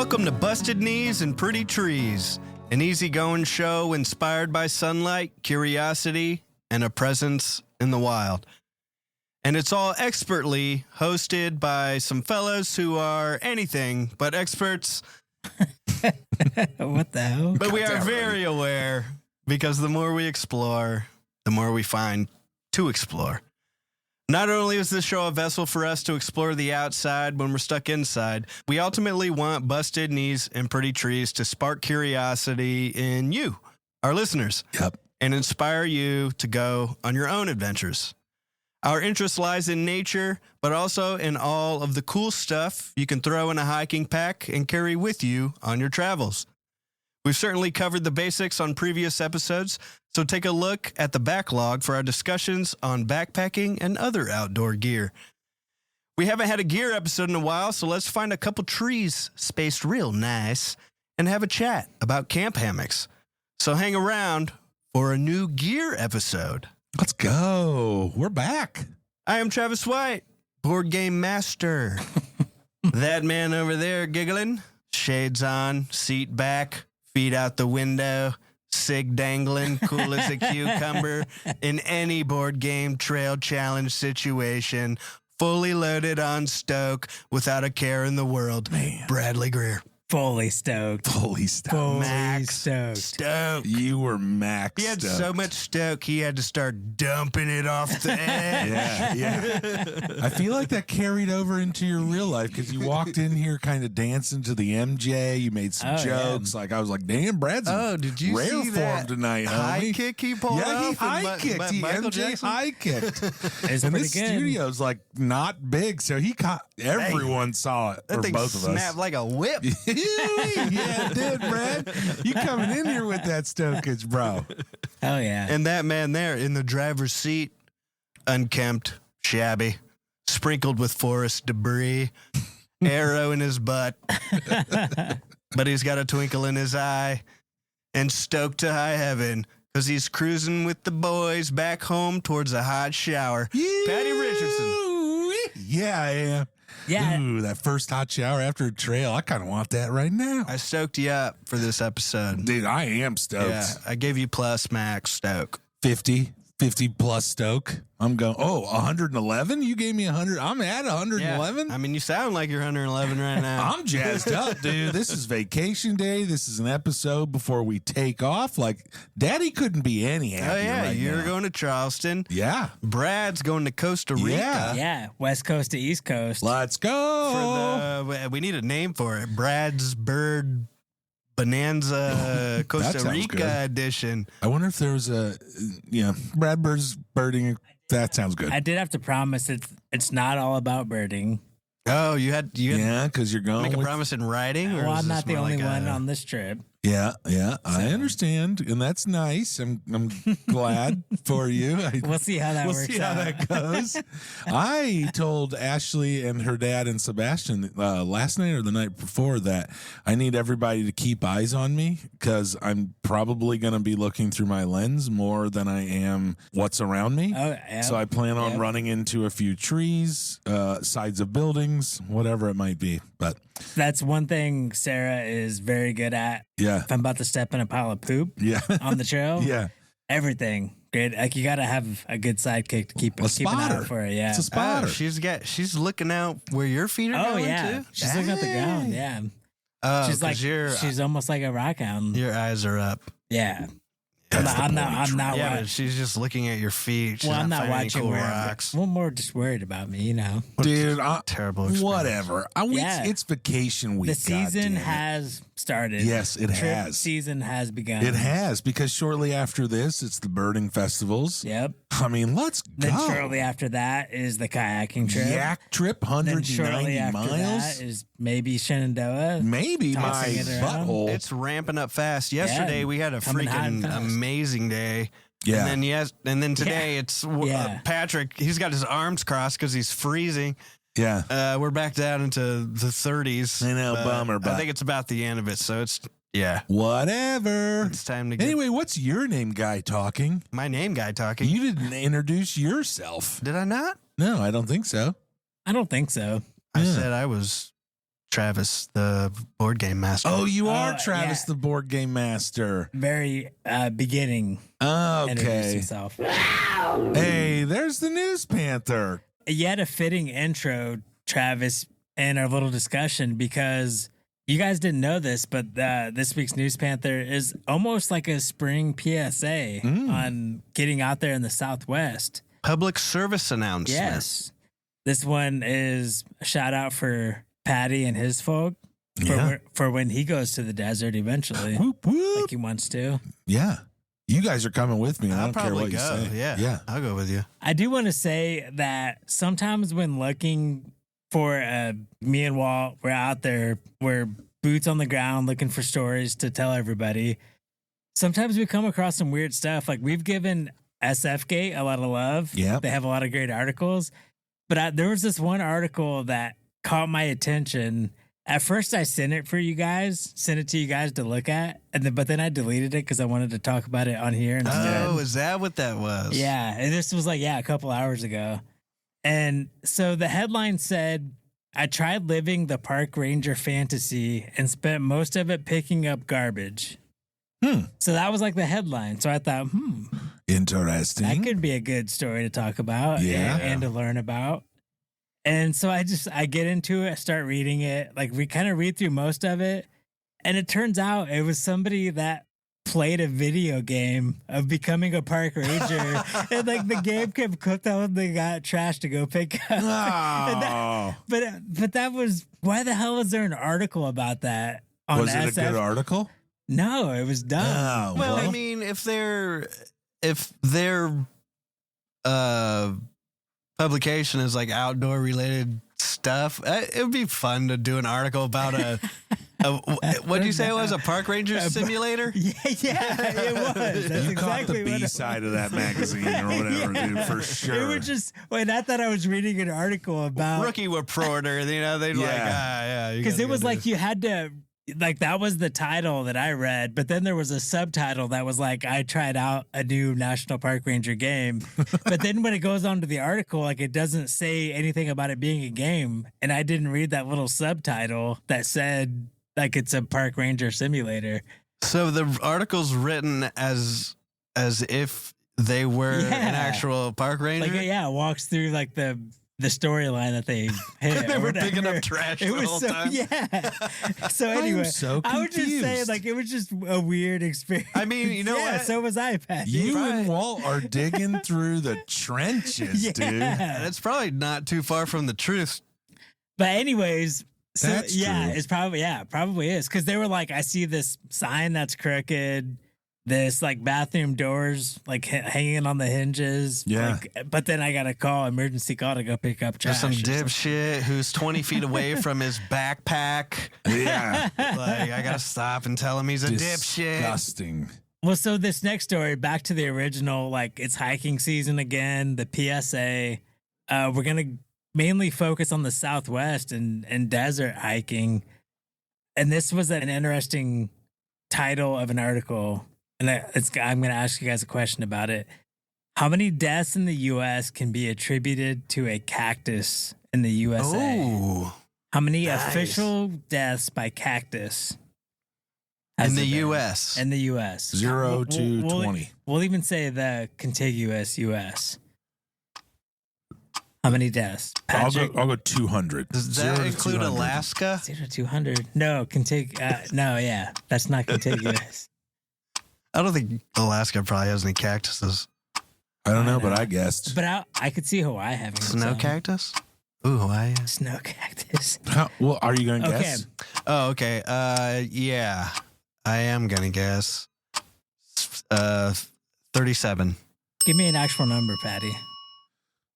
Welcome to Busted Knees and Pretty Trees, an easygoing show inspired by sunlight, curiosity, and a presence in the wild. And it's all expertly hosted by some fellows who are anything but experts. What the hell? But we are very aware because the more we explore, the more we find to explore. Not only is this show a vessel for us to explore the outside when we're stuck inside, we ultimately want Busted Knees and Pretty Trees to spark curiosity in you, our listeners, and inspire you to go on your own adventures. Our interest lies in nature, but also in all of the cool stuff you can throw in a hiking pack and carry with you on your travels. We've certainly covered the basics on previous episodes, so take a look at the backlog for our discussions on backpacking and other outdoor gear. We haven't had a gear episode in a while, so let's find a couple trees spaced real nice and have a chat about camp hammocks. So hang around for a new gear episode. Let's go. We're back. I am Travis White, board game master. That man over there giggling, shades on, seat back, feet out the window, cig dangling, cool as a cucumber in any board game trail challenge situation, fully loaded on Stoke without a care in the world. Man. Bradley Greer. Fully stoked. Fully stoked. Max stoked. You were max He had stoked. so much stoke, he had to start dumping it off the edge. Yeah. I feel like that carried over into your real life because you walked in here kind of dancing to the MJ. You made some jokes. Like I was like, damn, Brad's Did you rare see form that tonight, high homie. kick he pulled Yeah, he off? high kicked. He Michael MJ Jackson? high kicked. It's And pretty this good. studio's like not big, so he caught. Everyone saw it. That Or thing both of us. snapped like a whip. Yeah, it did, Brad. You coming in here with that stokage, bro. Oh, yeah. And that man there in the driver's seat, unkempt, shabby, sprinkled with forest debris, arrow in his butt, but he's got a twinkle in his eye and stoked to high heaven because he's cruising with the boys back home towards a hot shower. Patty Richardson. Yeah, I am. Yeah. Ooh, that first hot shower after a trail. I kind of want that right now. I stoked you up for this episode. Dude, I am stoked. Yeah, I gave you plus max stoke. 50 plus stoke. I'm going, 111? You gave me 100. I'm at 111. I mean, you sound like you're 111 right now. I'm jazzed up, dude. This is vacation day. This is an episode before we take off. Like, Daddy couldn't be any happier. Oh, yeah. right You're now. going to Charleston. Yeah. Brad's going to Costa Rica. Yeah. Yeah. West Coast to East Coast. Let's go. We need a name for it. Brad's Bird Bonanza Costa sounds Rica good. edition. I wonder if there was Brad Bird's birding. That sounds good. I did have to promise it's not all about birding. Oh, you had Yeah, because you're going make a with promise in writing? Or Well, is I'm this not the more only like one a- on this trip. Yeah, I understand, and that's nice. I'm glad for you. We'll see how that We'll works see how out. that goes. I told Ashley and her dad and Sebastian last night or the night before that I need everybody to keep eyes on me because I'm probably going to be looking through my lens more than I am what's around me. Oh, yeah. So I plan on running into a few trees, sides of buildings, whatever it might be. But That's one thing Sarah is very good at. yeah, If I'm about to step in a pile of poop yeah, on the trail, yeah. everything. Great. Like you got to have a good sidekick to keep an eye spotter. out for it. Yeah. It's a Oh, spotter. she's looking out where your feet are Oh going yeah. too? She's looking at the ground. Yeah. Oh, She's like your she's almost like a rock hound. your eyes are up. Yeah. That's the I'm point. not Yeah, but watching. she's just looking at your feet. She's Well, I'm not finding any watching cool where rocks. Well, more just worried about me, you know. Dude, Terrible experience. whatever. Yeah. It's vacation week. The season goddamn it. has started. Yes, it Trip has. season has begun. It has, because shortly after this, it's the birding festivals. Yep. I mean, let's Then go. shortly after that is the kayaking trip. Yak trip, Then 190 shortly after miles. that is maybe Shenandoah. Maybe my Tossing it around. butthole. It's ramping up fast. Yesterday we had a coming hot and freaking fast. amazing day. Yeah. And then today it's Yeah. Patrick. He's got his arms crossed because he's freezing. yeah. We're back down into the 30s. I know, bummer, I but think it's about the end of it. So it's whatever. it's time to get Anyway, what's your name, guy talking? my name guy talking. You didn't introduce yourself. Did I not? No, I don't think so. I don't think so. I Yeah. said I was Travis, the board game master. Oh, you are Oh, Travis, yeah. the board game master. Very beginning. Introduce Okay. himself. Hey, there's the News Panther. You had a fitting intro, Travis, in our little discussion because you guys didn't know this, but this week's News Panther is almost like a spring PSA on getting out there in the Southwest. Public service announcement. Yes. This one is a shout out for Patty and his folk for when he goes to the desert eventually, Whoop, whoop. like he wants to. Yeah. You guys are coming with me. And I I'll don't care probably what you go. say. Yeah. I'll go with you. I do want to say that sometimes when looking for me and Walt, we're out there, we're boots on the ground looking for stories to tell everybody. Sometimes we come across some weird stuff. Like we've given SFgate a lot of love. Yeah. They have a lot of great articles. But there was this one article that caught my attention. At first, I sent it to you guys to look at, but then I deleted it because I wanted to talk about it on here instead. Oh, is that what that was? Yeah, and this was a couple hours ago. And so the headline said, I tried living the park ranger fantasy and spent most of it picking up garbage. So that was like the headline. So I thought, Interesting. that could be a good story to talk about Yeah. and to learn about. And so I get into it, I start reading it. Like we kind of read through most of it. And it turns out it was somebody that played a video game of becoming a park ranger. And like the game kept cooked out when they got trash to go pick up. Oh. But that was, why the hell is there an article about that on Was it a SF? good article? No, it was dumb. Oh, Well, I mean, if their publication is like outdoor related stuff, it would be fun to do an article about what'd you say it was, a park ranger simulator? Yeah, it was. That's you caught exactly the what B it side of that magazine or whatever, dude, for sure. It was just, I thought I was reading an article about, Rookie reporter, they'd Yeah. because it was like you had to, like that was the title that I read, but then there was a subtitle that was like, I tried out a new National Park Ranger game. But then when it goes on to the article, like it doesn't say anything about it being a game. And I didn't read that little subtitle that said like it's a park ranger simulator. So the article's written as if they were an actual park ranger. Like it walks through like the storyline that they hit. They or were picking whatever. up trash It the was whole so time. yeah. So anyway, so I was just saying, confused. like it was just a weird experience. I mean, you know yeah, what? so was I, Pat. You Right. and Walt are digging through the trenches, dude. That's probably not too far from the truth. But anyways, so That's yeah, true. it's probably is because they were like, I see this sign that's crooked, this like bathroom doors like hanging on the hinges. Yeah. Like, but then I got a emergency call to go pick up trash. Just some or something. dipshit who's 20 feet away from his backpack. Yeah. Like, I gotta stop and tell him he's a dipshit. Disgusting. Well, so this next story, back to the original, like it's hiking season again, the PSA. We're going to mainly focus on the Southwest and desert hiking. And this was an interesting title of an article. And I'm going to ask you guys a question about it. How many deaths in the U.S. can be attributed to a cactus in the USA? Ooh. How many nice. official deaths by cactus? In has the there been? U.S. In the U.S. 0 to 20. We'll even say the contiguous U.S. How many deaths? I'll Patrick? go 200. Does 0 that to include 200. Alaska? 0 to 200. No, no, yeah. That's not contiguous. I don't think Alaska probably has any cactuses. I don't know, I know. but I guessed. But I could see Hawaii having Snow some. cactus? Ooh, Hawaii. Snow cactus. Well, are you going to Okay. guess? Oh, okay. Yeah. I am gonna guess. 37. Give me an actual number, Patty.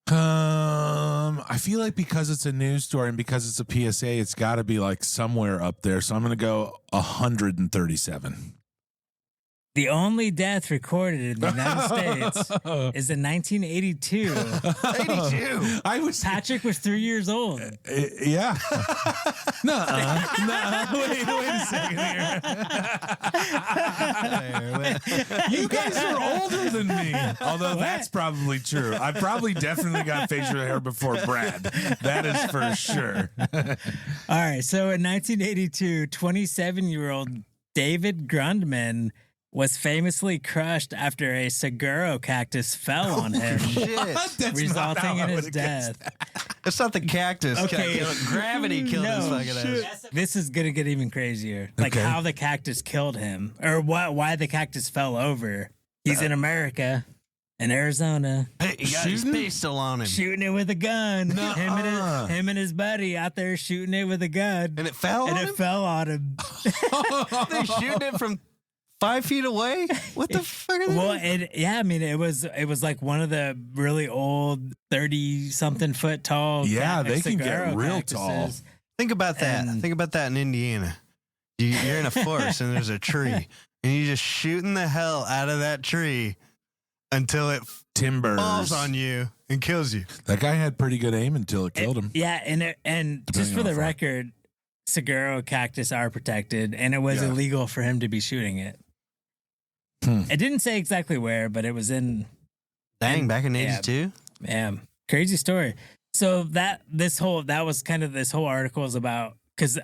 I feel like because it's a news story and because it's a PSA, it's got to be like somewhere up there. So I'm going to go 137. The only death recorded in the United States is in 1982. 82. I was Patrick was 3 years old. yeah. Nuh-uh. Wait a second here. You guys are older than me. Although that's probably true. I probably definitely got facial hair before Brad. That is for sure. All right. So in 1982, 27-year-old David Grundman was famously crushed after a saguaro cactus fell on him, resulting in his death. It's not the cactus. Okay. Gravity killed his fucking ass. This is gonna get even crazier. Like how the cactus killed him, or why the cactus fell over. He's in America, in Arizona. Hey, he got his pistol on him. Shooting it with a gun. Him and his buddy out there shooting it with a gun. And it fell on him? It fell on him. They shooting it from 5 feet away? What the fuck are they doing? It was like one of the really old 30-something foot tall. Yeah, they can saguaro get real cactuses. tall. Think about that. Think about that in Indiana. You're in a forest and there's a tree. And you're just shooting the hell out of that tree until it Timbers falls on you and kills you. That guy had pretty good aim until it killed him. Yeah, and just for the record, saguaro cactus are protected, and it was illegal for him to be shooting it. It didn't say exactly where, but it was in. Dang, back in 82? Yeah, crazy story. So this whole article is about, because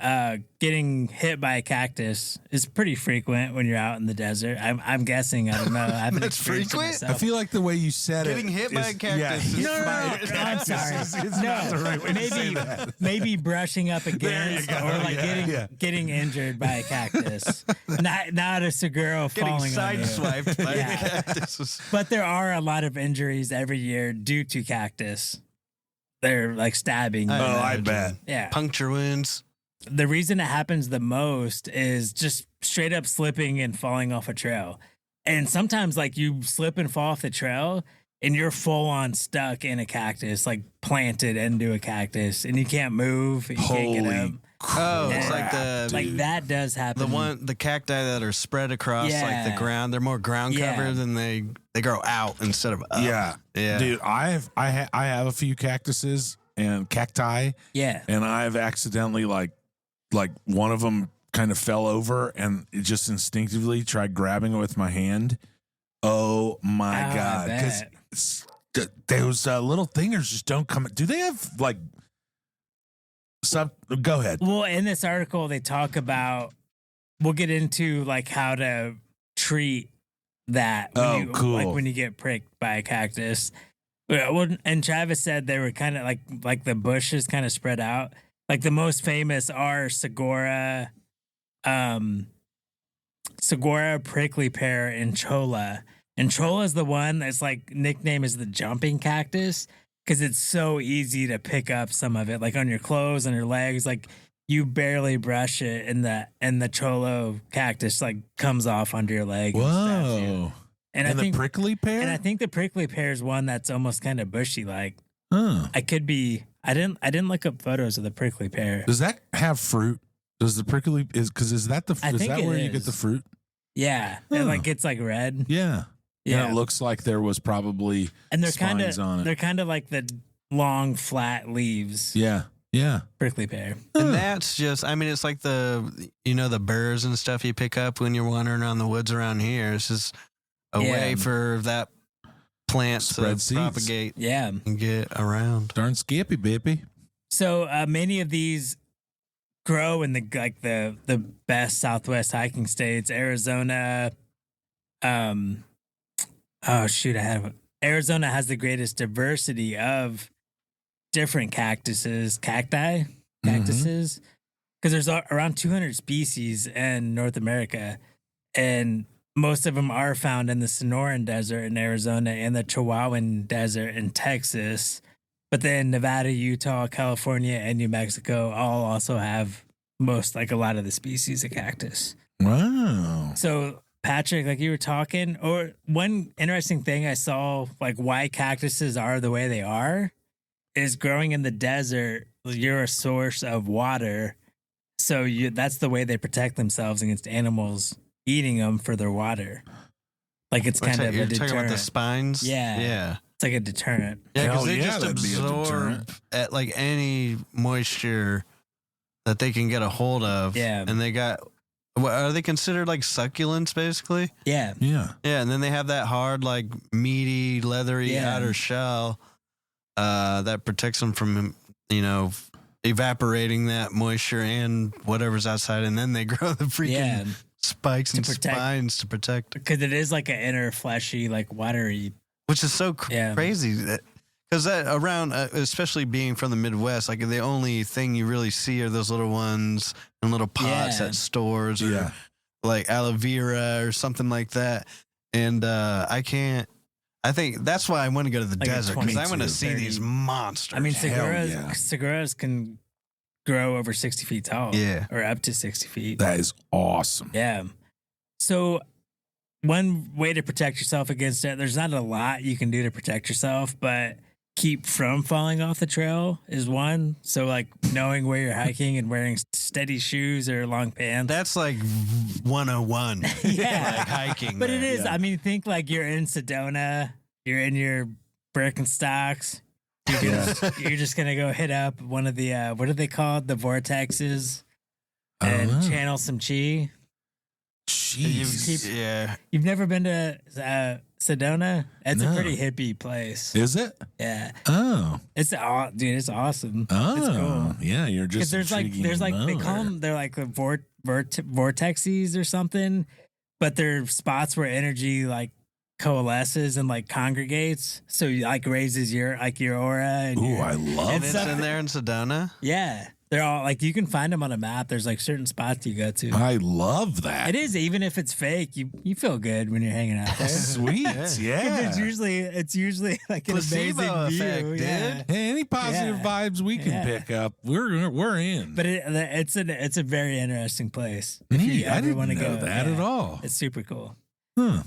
getting hit by a cactus is pretty frequent when you're out in the desert. I'm guessing. I don't know. I haven't That's experienced it frequent? myself. I feel like the way you said Getting hit by a cactus. No, I'm sorry. It's not the right way to say that. Maybe brushing up against or like getting injured by a cactus. Not a saguaro Getting falling on you. sideswiped by a cactus. But there are a lot of injuries every year due to cactus. They're like stabbing. I bet. Yeah. Puncture wounds. The reason it happens the most is just straight up slipping and falling off a trail. And sometimes like you slip and fall off the trail and you're full on stuck in a cactus, like planted into a cactus, and you can't move. You can't get up. Oh, it's like that does happen. The cacti that are spread across like the ground. They're more ground covered than they grow out instead of up. Yeah. Dude, I have a few cactuses and cacti. Yeah. And I've accidentally like one of them kind of fell over and it just instinctively tried grabbing it with my hand. Oh my God. Because those little thingers just don't come. Do they have like go ahead. Well, in this article, they talk about, we'll get into like how to treat that. Cool. Like when you get pricked by a cactus. Well, and Travis said they were kind of like the bushes kind of spread out. Like the most famous are saguaro, prickly pear, and cholla. And cholla is the one that's like nickname is the jumping cactus because it's so easy to pick up some of it, like on your clothes, on your legs. Like you barely brush it, and the cholo cactus like comes off under your leg. Whoa! And I think the prickly pear. And I think the prickly pear is one that's almost kind of bushy. Like I could be. I didn't look up photos of the prickly pear. Does that have fruit? Does the prickly is that where you get the fruit? Yeah, and like it's like red. Yeah. Yeah, and it looks like there was probably spines on it. They're kind of like the long, flat leaves. Yeah, prickly pear. And that's just, I mean, it's like the burrs and stuff you pick up when you're wandering around the woods around here. It's just a way for that plant to propagate and get around. Darn skippy, baby. So many of these grow in the best Southwest hiking states, Arizona. Arizona has the greatest diversity of different cacti, because there's around 200 species in North America, and most of them are found in the Sonoran Desert in Arizona and the Chihuahuan Desert in Texas. But then Nevada, Utah, California, and New Mexico all also have a lot of the species of cactus. Wow. So Patrick, like you were talking, or one interesting thing I saw, like why cactuses are the way they are, is growing in the desert, you're a source of water. So that's the way they protect themselves against animals eating them for their water. Like it's kind of a You're talking about deterrent. the spines? Yeah. Yeah. It's like a deterrent. Yeah, because Hell they yeah, just that'd be a absorb deterrent. at like any moisture that they can get a hold of. Yeah. And they got, what, are they considered like succulents basically? Yeah. Yeah. Yeah, and then they have that hard, like meaty, leathery Yeah. outer shell that protects them from, evaporating that moisture and whatever's outside, and then they grow the freaking spikes and protect- spines to protect. Because it is like an inner fleshy, like watery. Which is so Yeah. crazy because that around, especially being from the Midwest, like the only thing you really see are those little ones in little pots Yeah. at stores or Yeah. like aloe vera or something like that. And I think that's why I want to go to the Like a desert because I 22, want to see 30. these monsters. I mean, Hell seguras can grow over 60 feet tall. Yeah. Or up to 60 feet. That is awesome. Yeah. So one way to protect yourself against it, there's not a lot you can do to protect yourself, but keep from falling off the trail is one. So like knowing where you're hiking and wearing steady shoes or long pants. that's like 101. Yeah. Like hiking. But it there. is. Yeah. I mean, think like you're in Sedona, you're in your Birkenstocks. You're just gonna go hit up one of the what are they called? The vortexes and channel some chi. Jeez. Yeah. You've never been to Sedona? It's No. a pretty hippie place. Is it? Yeah, Oh. it's awesome. Oh. It's cool. Yeah, you're Because just there's like they call them they're like vortexes or something, but they're spots where energy like coalesces and like congregates, so you like raises your aura. And Ooh, your- I love And it's that. in there in Sedona. yeah, they're all like you can find them on a map. There's like certain spots you go to. I love that. It is, even if it's fake, you feel good when you're hanging out there. Sweet. Yeah. 'Cause Yeah. it's usually like an Placebo amazing effect, view. dude. Yeah. Hey, any positive Yeah. vibes we can Yeah. pick up, we're in. But it's a very interesting place. If Neat. you I ever didn't wanna know go, that yeah. at all. It's super cool. Huh.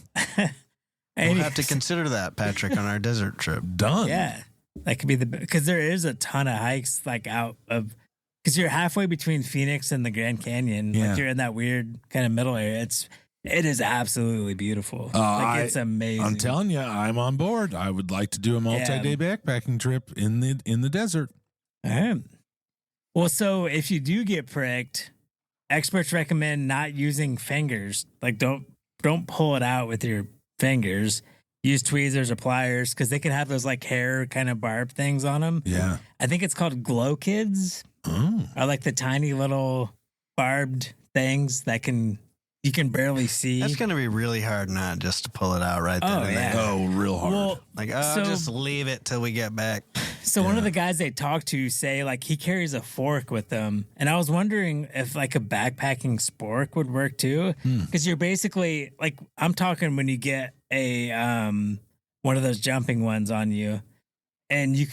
We'll have to consider that, Patrick, on our desert trip. Done. Yeah, that could be because there is a ton of hikes like out of because you're halfway between Phoenix and the Grand Canyon. Yeah. Like you're in that weird kind of middle area. It is absolutely beautiful. It's amazing. I'm telling you, I'm on board. I would like to do a multi-day backpacking trip in the desert. All right. Well, so if you do get pricked, experts recommend not using fingers. Like don't pull it out with your fingers. Use tweezers or pliers because they can have those like hair kind of barb things on them. Yeah. I think it's called glow kids, Oh. are like the tiny little barbed things that you can barely see. That's going to be really hard not just to pull it out right then Oh, and yeah. there. Oh, real hard. Well, Like, so- just leave it till we get back. So one of the guys they talked to say like he carries a fork with him, and I was wondering if like a backpacking spork would work too, because you're basically like I'm talking when you get a one of those jumping ones on you, and you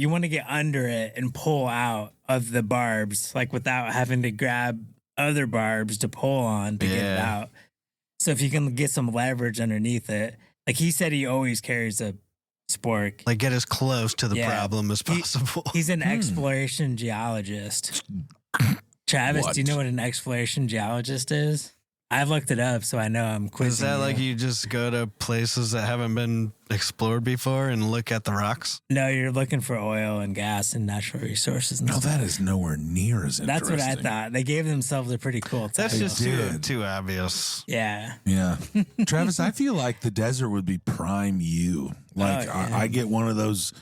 want to get under it and pull out of the barbs like without having to grab other barbs to pull on to get it Yeah. out. So if you can get some leverage underneath it, like he said, he always carries a spork. Like, get as close to the Yeah. problem as possible. He's an exploration geologist. Travis, What? do you know what an exploration geologist is? I've looked it up, so I know I'm quizzing. Is that you. like you just go to places that haven't been explored before and look at the rocks? No, you're looking for oil and gas and natural resources. And No, stuff. that is nowhere near as That's interesting. what I thought. They gave themselves a pretty cool title. That's just did. too obvious. Yeah. Yeah. Travis, I feel like the desert would be prime you. Like Oh, yeah. I get one of those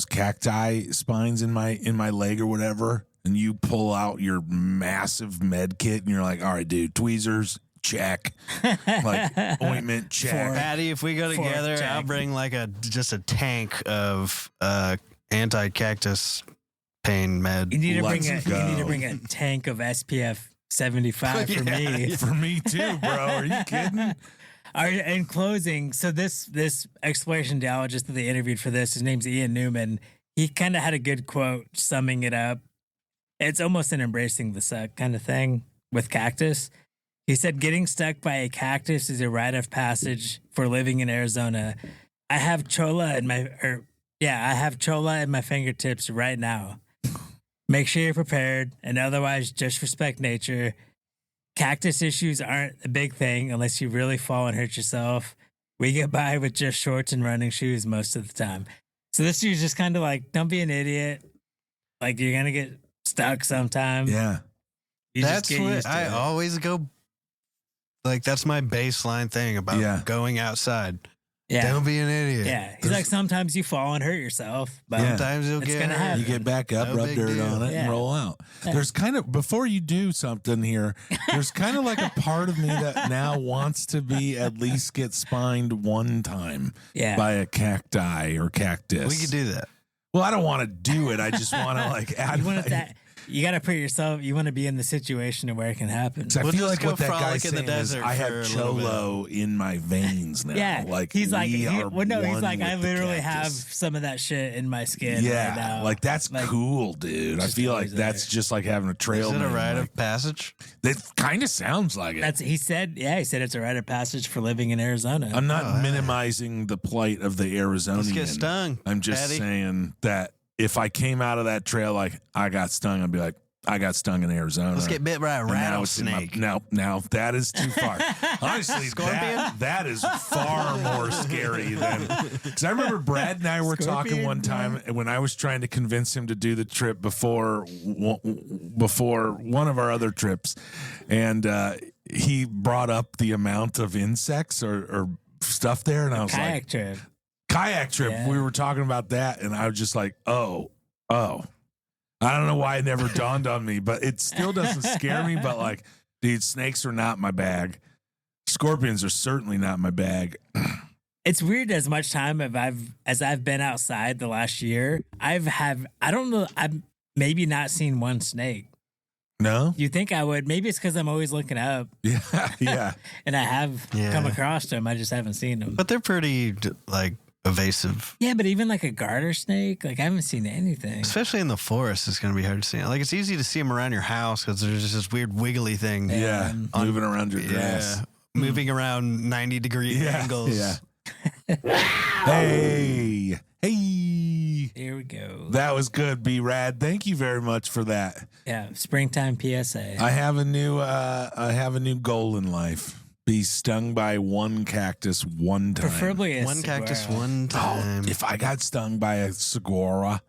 cacti spines in my leg or whatever, and you pull out your massive med kit and you're like, all right, dude, tweezers, check. Like ointment, check. Patty, if we go Fork together, check. I'll bring like just a tank of anti-cactus pain med. You need to Let's go. bring a tank of SPF 75 for me. For me too, bro. Are you kidding? All right, in closing, so this exploration geologist that they interviewed for this, his name's Ian Newman. He kind of had a good quote summing it up. It's almost an embracing the suck kind of thing with cactus. He said, "Getting stuck by a cactus is a rite of passage for living in Arizona. I have cholla in my fingertips right now. Make sure you're prepared, and otherwise, just respect nature. cactus issues aren't a big thing unless you really fall and hurt yourself. We get by with just shorts and running shoes most of the time. So this year's just kind of like, don't be an idiot. Like, you're gonna get stuck sometime. Yeah. You just That's get what used to I it. always go. Like, that's my baseline thing about going outside. Yeah. Don't be an idiot. Yeah. He's like, sometimes you fall and hurt yourself, but Sometimes you'll It's get gonna hurt. happen. You get back up, No rub big dirt deal. on it, Yeah. and roll out. Yeah. There's kind of, before you do something here, there's kind of like a part of me that now wants to be at least get spined one time by a cacti or cactus. We could do that. Well, I don't want to do it. I just want to like add. you want that. You got to put yourself. You want to be in the situation where it can happen. I We'll feel just like go what that frolic guy's in the saying is, desert I for have a little bit. cholo in my veins now. Yeah, like he's like, we are well, no, he's one like, I with the literally have cactus. some of that shit in my skin. Yeah, right now. like that's Like, cool, dude. I just feel like always that's there. just like having a trail. Is it a name, rite like, of passage? That kind of sounds like it. That's he said. Yeah, he said it's a rite of passage for living in Arizona. I'm not Oh, hey. minimizing the plight of the Arizonian. Let's get stung. I'm just Patty. saying that if I came out of that trail like I got stung, I'd be like, I got stung in Arizona. Let's get bit by a And now it's in my- rattlesnake. No, that is too far. Honestly, that is far more scary than. Because I remember Brad and I were talking Scorpion, one time when I was trying to convince him to do the trip before one of our other trips, and he brought up the amount of insects or stuff there, and I was Kayak like, trip. kayak trip. Yeah. We were talking about that, and I was just like, oh. I don't know why it never dawned on me, but it still doesn't scare me. But like, dude, snakes are not my bag. Scorpions are certainly not my bag. It's weird. As much time as I've been outside the last year, I don't know. I've maybe not seen one snake. No? You think I would? Maybe it's because I'm always looking up, Yeah, yeah. and I have Yeah. come across them. I just haven't seen them. But they're pretty, like, evasive. Yeah, but even like a garter snake, like I haven't seen anything. Especially in the forest, it's going to be hard to see. Like, it's easy to see them around your house because there's just this weird wiggly thing. Yeah, On- moving around your grass. Moving around 90-degree Yeah, angles. yeah. Hey. Here we go. That was good, B-Rad. Thank you very much for that. Yeah, springtime PSA. I have a new goal in life. Be stung by one cactus one time. Preferably a One cactus, saguaro. one time. If I got stung by a saguaro,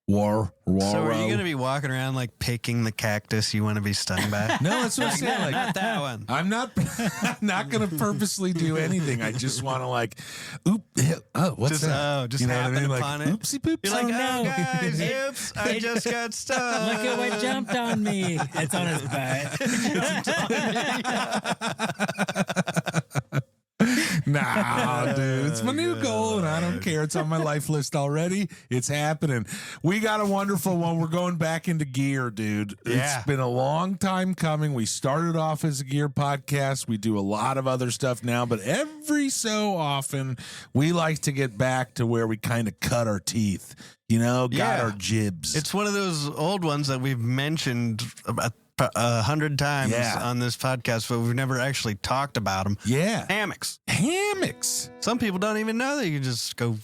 So are you going to be walking around like picking the cactus you want to be stung by? No, that's what I'm saying. Like, Not that one. I'm not going to purposely do anything. I just want to like, what's Just, that? just happen Like, upon it. oopsie poops. You're like, Oh, no. oh, guys, oops, I just got stung. Look at what jumped on me. It's on his butt. Nah, dude, it's my new goal, and I don't care. It's on my life list already. It's happening. We got a wonderful one. We're going back into gear, dude. Yeah. It's been a long time coming. We started off as a gear podcast. We do a lot of other stuff now, but every so often, we like to get back to where we kind of cut our teeth. You know, got Yeah. our jibs. It's one of those old ones that we've mentioned about 100 times Yeah. on this podcast, but we've never actually talked about them. yeah, Hammocks. hammocks. Some people don't even know that you can just go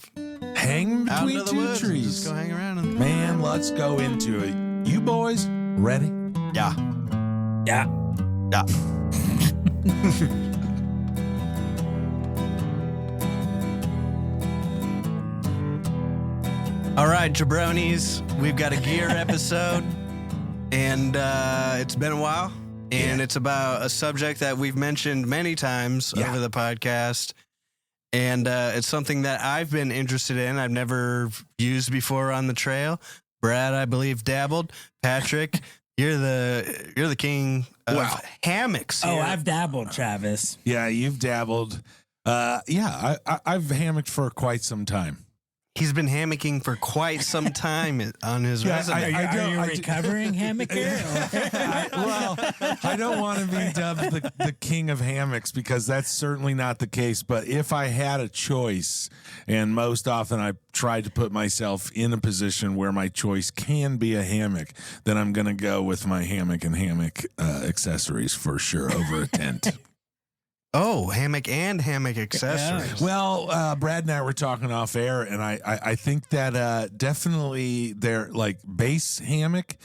Hang out between into the two woods and trees. just go hang around. And, Man, let's go into it. You boys ready? yeah. Yeah. Yeah. All right, jabronis, we've got a gear episode, and it's been a while, and it's about a subject that we've mentioned many times Yeah. over the podcast, and it's something that I've been interested in. I've never used before on the trail. Brad, I believe, dabbled. Patrick, you're the king of Wow. hammocks. Oh, here. I've dabbled, Travis. Yeah, you've dabbled. I've hammocked for quite some time. He's been hammocking for quite some time on his Yeah, resume. Are you, I are don't- you I a do- recovering hammocker? I don't want to be dubbed the king of hammocks because that's certainly not the case. But if I had a choice, and most often I try to put myself in a position where my choice can be a hammock, then I'm going to go with my hammock and hammock accessories for sure over a tent. Oh, hammock and hammock accessories. Well, Brad and I were talking off air, and I think that definitely their like base hammock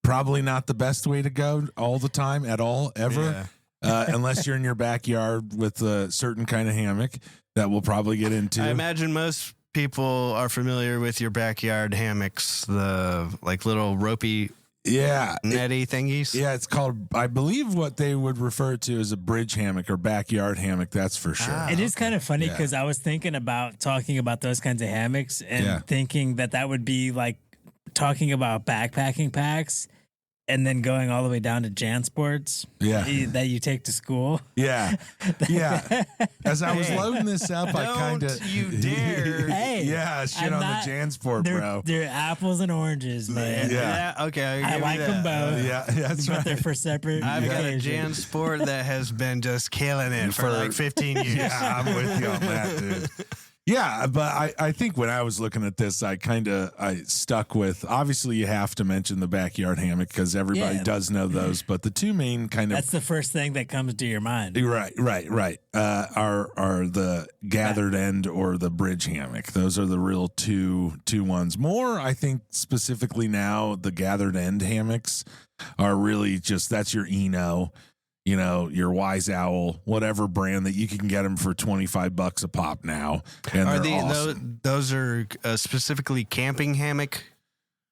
probably not the best way to go all the time at all ever. Yeah. unless you're in your backyard with a certain kind of hammock that we'll probably get into. I imagine most people are familiar with your backyard hammocks, the like little ropey netty thingies. Yeah, it's called, I believe what they would refer to as a bridge hammock or backyard hammock. That's for sure. It is kind of funny because I was thinking about talking about those kinds of hammocks and thinking that would be like talking about backpacking packs and then going all the way down to JanSports that you take to school. Yeah. Yeah. As I was loading this up, I kind of... you dare. Hey. Yeah, shit on the JanSport, bro. They're apples and oranges, man. Yeah, okay. I like them both. Yeah, that's but right. they're for separate. I've got a occasions. JanSport that has been just killing it for like 15 years. Yeah, I'm with you on that, dude. Yeah, but I think when I was looking at this, I stuck with, obviously you have to mention the backyard hammock because everybody does know those, but the two main kind of... That's the first thing that comes to your mind. Right. Are the gathered end or the bridge hammock. Those are the real two ones. More, I think, specifically now, the gathered end hammocks are really just, that's your Eno, your Wise Owl, whatever brand that you can get them for $25 a pop now. And Are they're awesome. those are specifically camping hammock?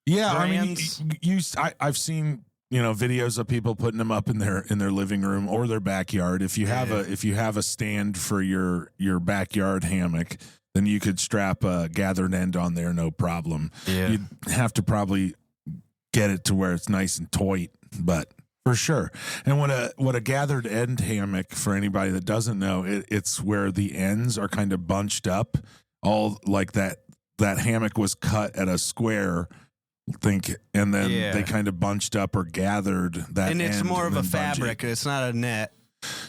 Yeah, brands? I mean, I've seen videos of people putting them up in their living room or their backyard. If you have a stand for your backyard hammock, then you could strap a gathered end on there, no problem. Yeah. You'd have to probably get it to where it's nice and tight, but for sure. And what a gathered end hammock, for anybody that doesn't know, it's where the ends are kind of bunched up, all like that hammock was cut at a square, and then they kind of bunched up or gathered that. And it's end more of a and then fabric. It's not a net.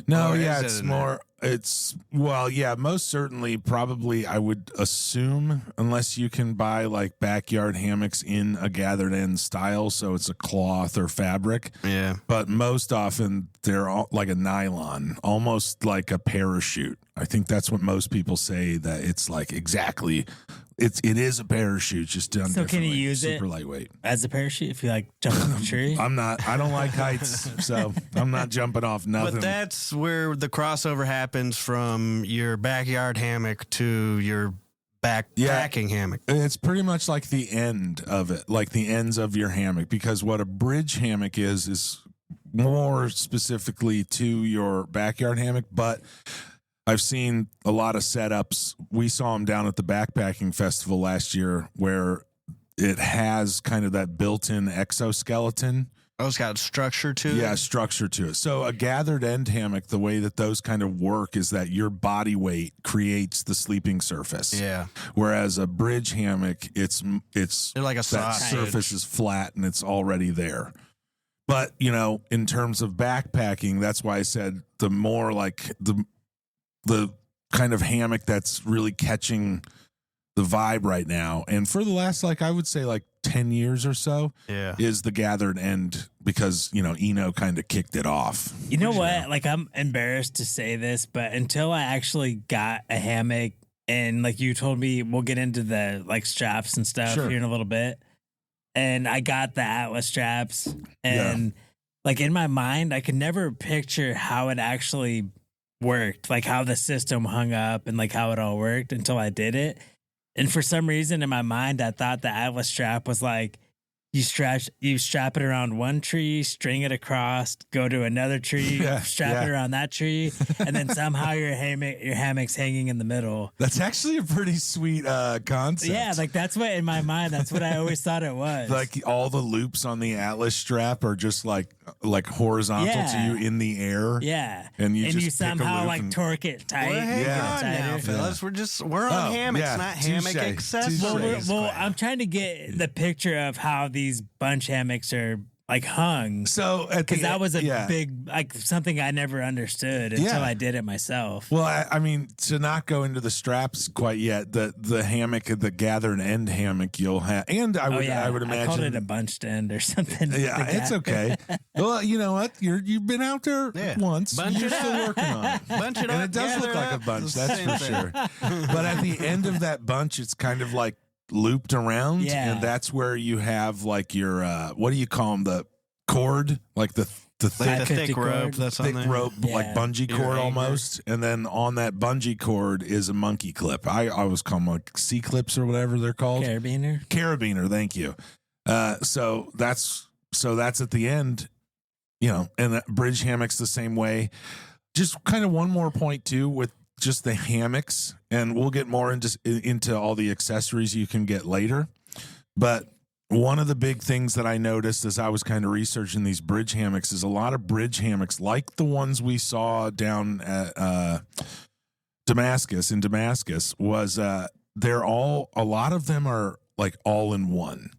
No, Or yeah, is it it's a more. net? It's most certainly, probably, I would assume, unless you can buy like backyard hammocks in a gathered end style, so it's a cloth or fabric. Yeah. But most often they're all like a nylon, almost like a parachute. I think that's what most people say, that it's like exactly. It is a parachute, just done So can you differently. use Super it lightweight. as a parachute if you like jump off a tree? I don't like heights, so I'm not jumping off nothing. But that's where the crossover happens from your backyard hammock to your backpacking hammock. It's pretty much like the end of it, like the ends of your hammock, because what a bridge hammock is more specifically to your backyard hammock, but I've seen a lot of setups. We saw them down at the backpacking festival last year where it has kind of that built-in exoskeleton. Oh, it's got structure to it? Yeah, structure to it. So a gathered end hammock, the way that those kind of work is that your body weight creates the sleeping surface. Yeah. Whereas a bridge hammock, it's They're like a that sausage. surface is flat and it's already there. But, in terms of backpacking, that's why I said the more like the kind of hammock that's really catching the vibe right now, and for the last, like, I would say like 10 years or so, is the gathered end, because Eno kind of kicked it off. You know what? Like, I'm embarrassed to say this, but until I actually got a hammock, and like you told me, we'll get into the like straps and stuff here in a little bit, and I got the Atlas straps, and like in my mind, I could never picture how it actually worked, like how the system hung up and like how it all worked until I did it. And for some reason in my mind, I thought the Atlas strap was like you strap it around one tree, string it across, go to another tree, strap it around that tree, and then somehow your hammock's hanging in the middle. That's actually a pretty sweet concept. Yeah, like that's what in my mind, that's what I always thought it was. Like all the loops on the Atlas strap are just like horizontal to you in the air. Yeah, and you just somehow like torque it tight. Well, hang on now, fellas. We're on hammocks, not hammock accessories. Well, I'm trying to get the picture of how these bunch hammocks are like hung. So because that was a big, like something I never understood until I did it myself. Well, I mean, to not go into the straps quite yet, the hammock, the gathered end hammock you'll have, and I would imagine I called it a bunched end or something. Yeah, it's okay. Well, you know what? You've been out there once. You're still working on it. Bunch it up. And it does look like a bunch, that's for sure. But at the end of that bunch, it's kind of like looped around, and that's where you have like your what do you call them, the cord, like the the Like thick, the thick 550 rope cord. that's on thick there. rope, like Yeah. bungee Your cord anchor. almost. And then on that bungee cord is a monkey clip. I always call them like C clips or whatever they're called. Carabiner. Carabiner, thank you. So that's at the end, and bridge hammocks the same way. Just kind of one more point too with just the hammocks, and we'll get more into all the accessories you can get later. But one of the big things that I noticed as I was kind of researching these bridge hammocks is a lot of bridge hammocks, like the ones we saw down at Damascus, was they're all, a lot of them are like all in one.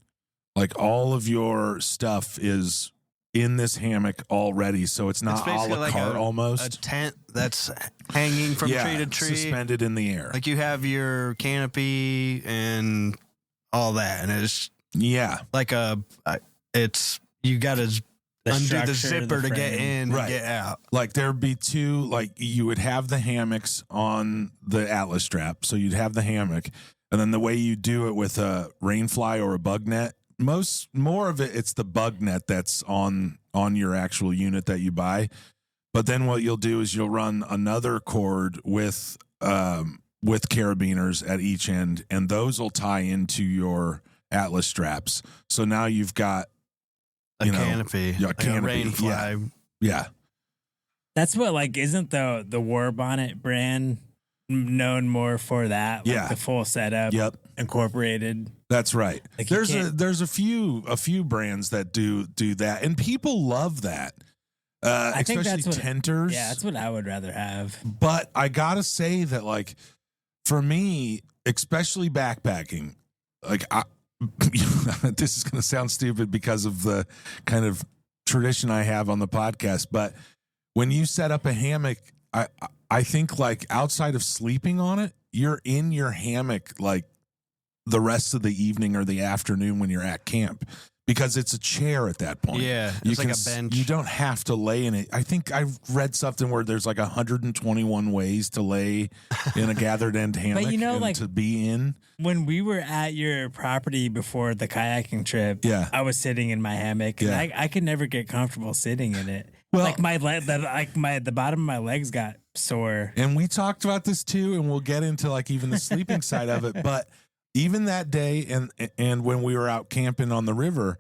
Like all of your stuff is in this hammock already, so it's not a la carte almost. A tent that's hanging from tree to tree, suspended in the air. Like you have your canopy and all that, and it's like you got to undo the zipper to get in and get out. Like there'd be two, like you would have the hammocks on the Atlas strap, so you'd have the hammock, and then the way you do it with a rainfly or a bug net. More of it's the bug net that's on your actual unit that you buy. But then what you'll do is you'll run another cord with carabiners at each end, and those will tie into your Atlas straps. So now you've got a canopy, a rainfly. Yeah. That's what isn't the War Bonnet brand known more for that? Like the full setup. Yep. Incorporated. That's right. Like there's a few brands that do that, and people love that. I think especially that's tenters. Yeah, that's what I would rather have. But I gotta say that, for me, especially backpacking, this is gonna sound stupid because of the kind of tradition I have on the podcast, but when you set up a hammock, I think outside of sleeping on it, you're in your hammock the rest of the evening or the afternoon when you're at camp, because it's a chair at that point. Yeah, it's like a bench. You don't have to lay in it. I think I've read something where there's 121 ways to lay in a gathered end hammock and to be in. When we were at your property before the kayaking trip, I was sitting in my hammock, and I could never get comfortable sitting in it. Well, the bottom of my legs got sore. And we talked about this too, and we'll get into even the sleeping side of it. But even that day, and when we were out camping on the river,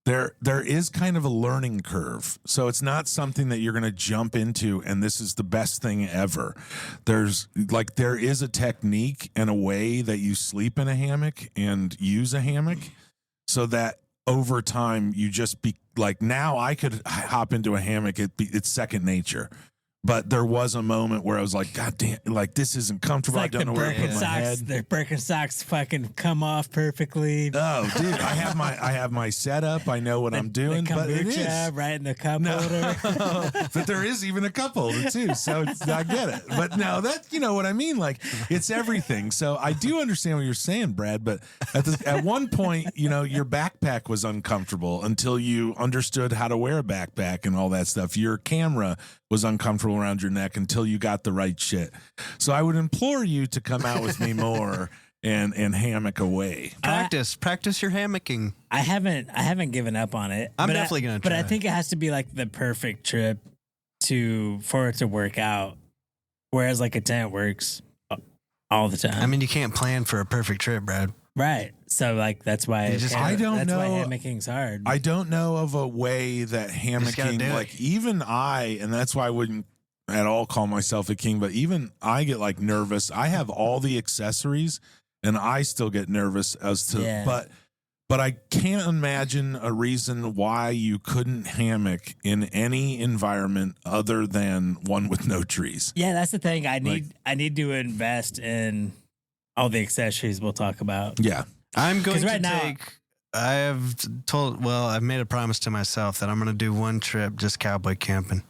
there is kind of a learning curve. So it's not something that you're going to jump into and this is the best thing ever. There is a technique and a way that you sleep in a hammock and use a hammock, so that over time you just be now I could hop into a hammock. It's second nature. But there was a moment where I was like, God damn, this isn't comfortable. I don't know where to put my head. The Birkenstocks fucking come off perfectly. Oh, dude, I have my setup. I know what I'm doing. But it is right in the cup holder. But there is even a cup holder too, so I get it. But no, what I mean. It's everything. So I do understand what you're saying, Brad. But at one point, your backpack was uncomfortable until you understood how to wear a backpack and all that stuff. Your camera was uncomfortable around your neck until you got the right shit. So I would implore you to come out with me more and hammock away. Practice your hammocking. I haven't given up on it. I'm definitely gonna try. But I think it has to be the perfect trip for it to work out. Whereas a tent works all the time. I mean, you can't plan for a perfect trip, Brad. Right. So that's why I don't know. Why hammocking's hard. I don't know of a way that hammocking, even and that's why I wouldn't at all call myself a king, but even I get nervous. I have all the accessories and I still get nervous as to, but I can't imagine a reason why you couldn't hammock in any environment other than one with no trees. Yeah, that's the thing. I need to invest in all the accessories we'll talk about. Yeah. I'm going to take. I've made a promise to myself that I'm going to do one trip just cowboy camping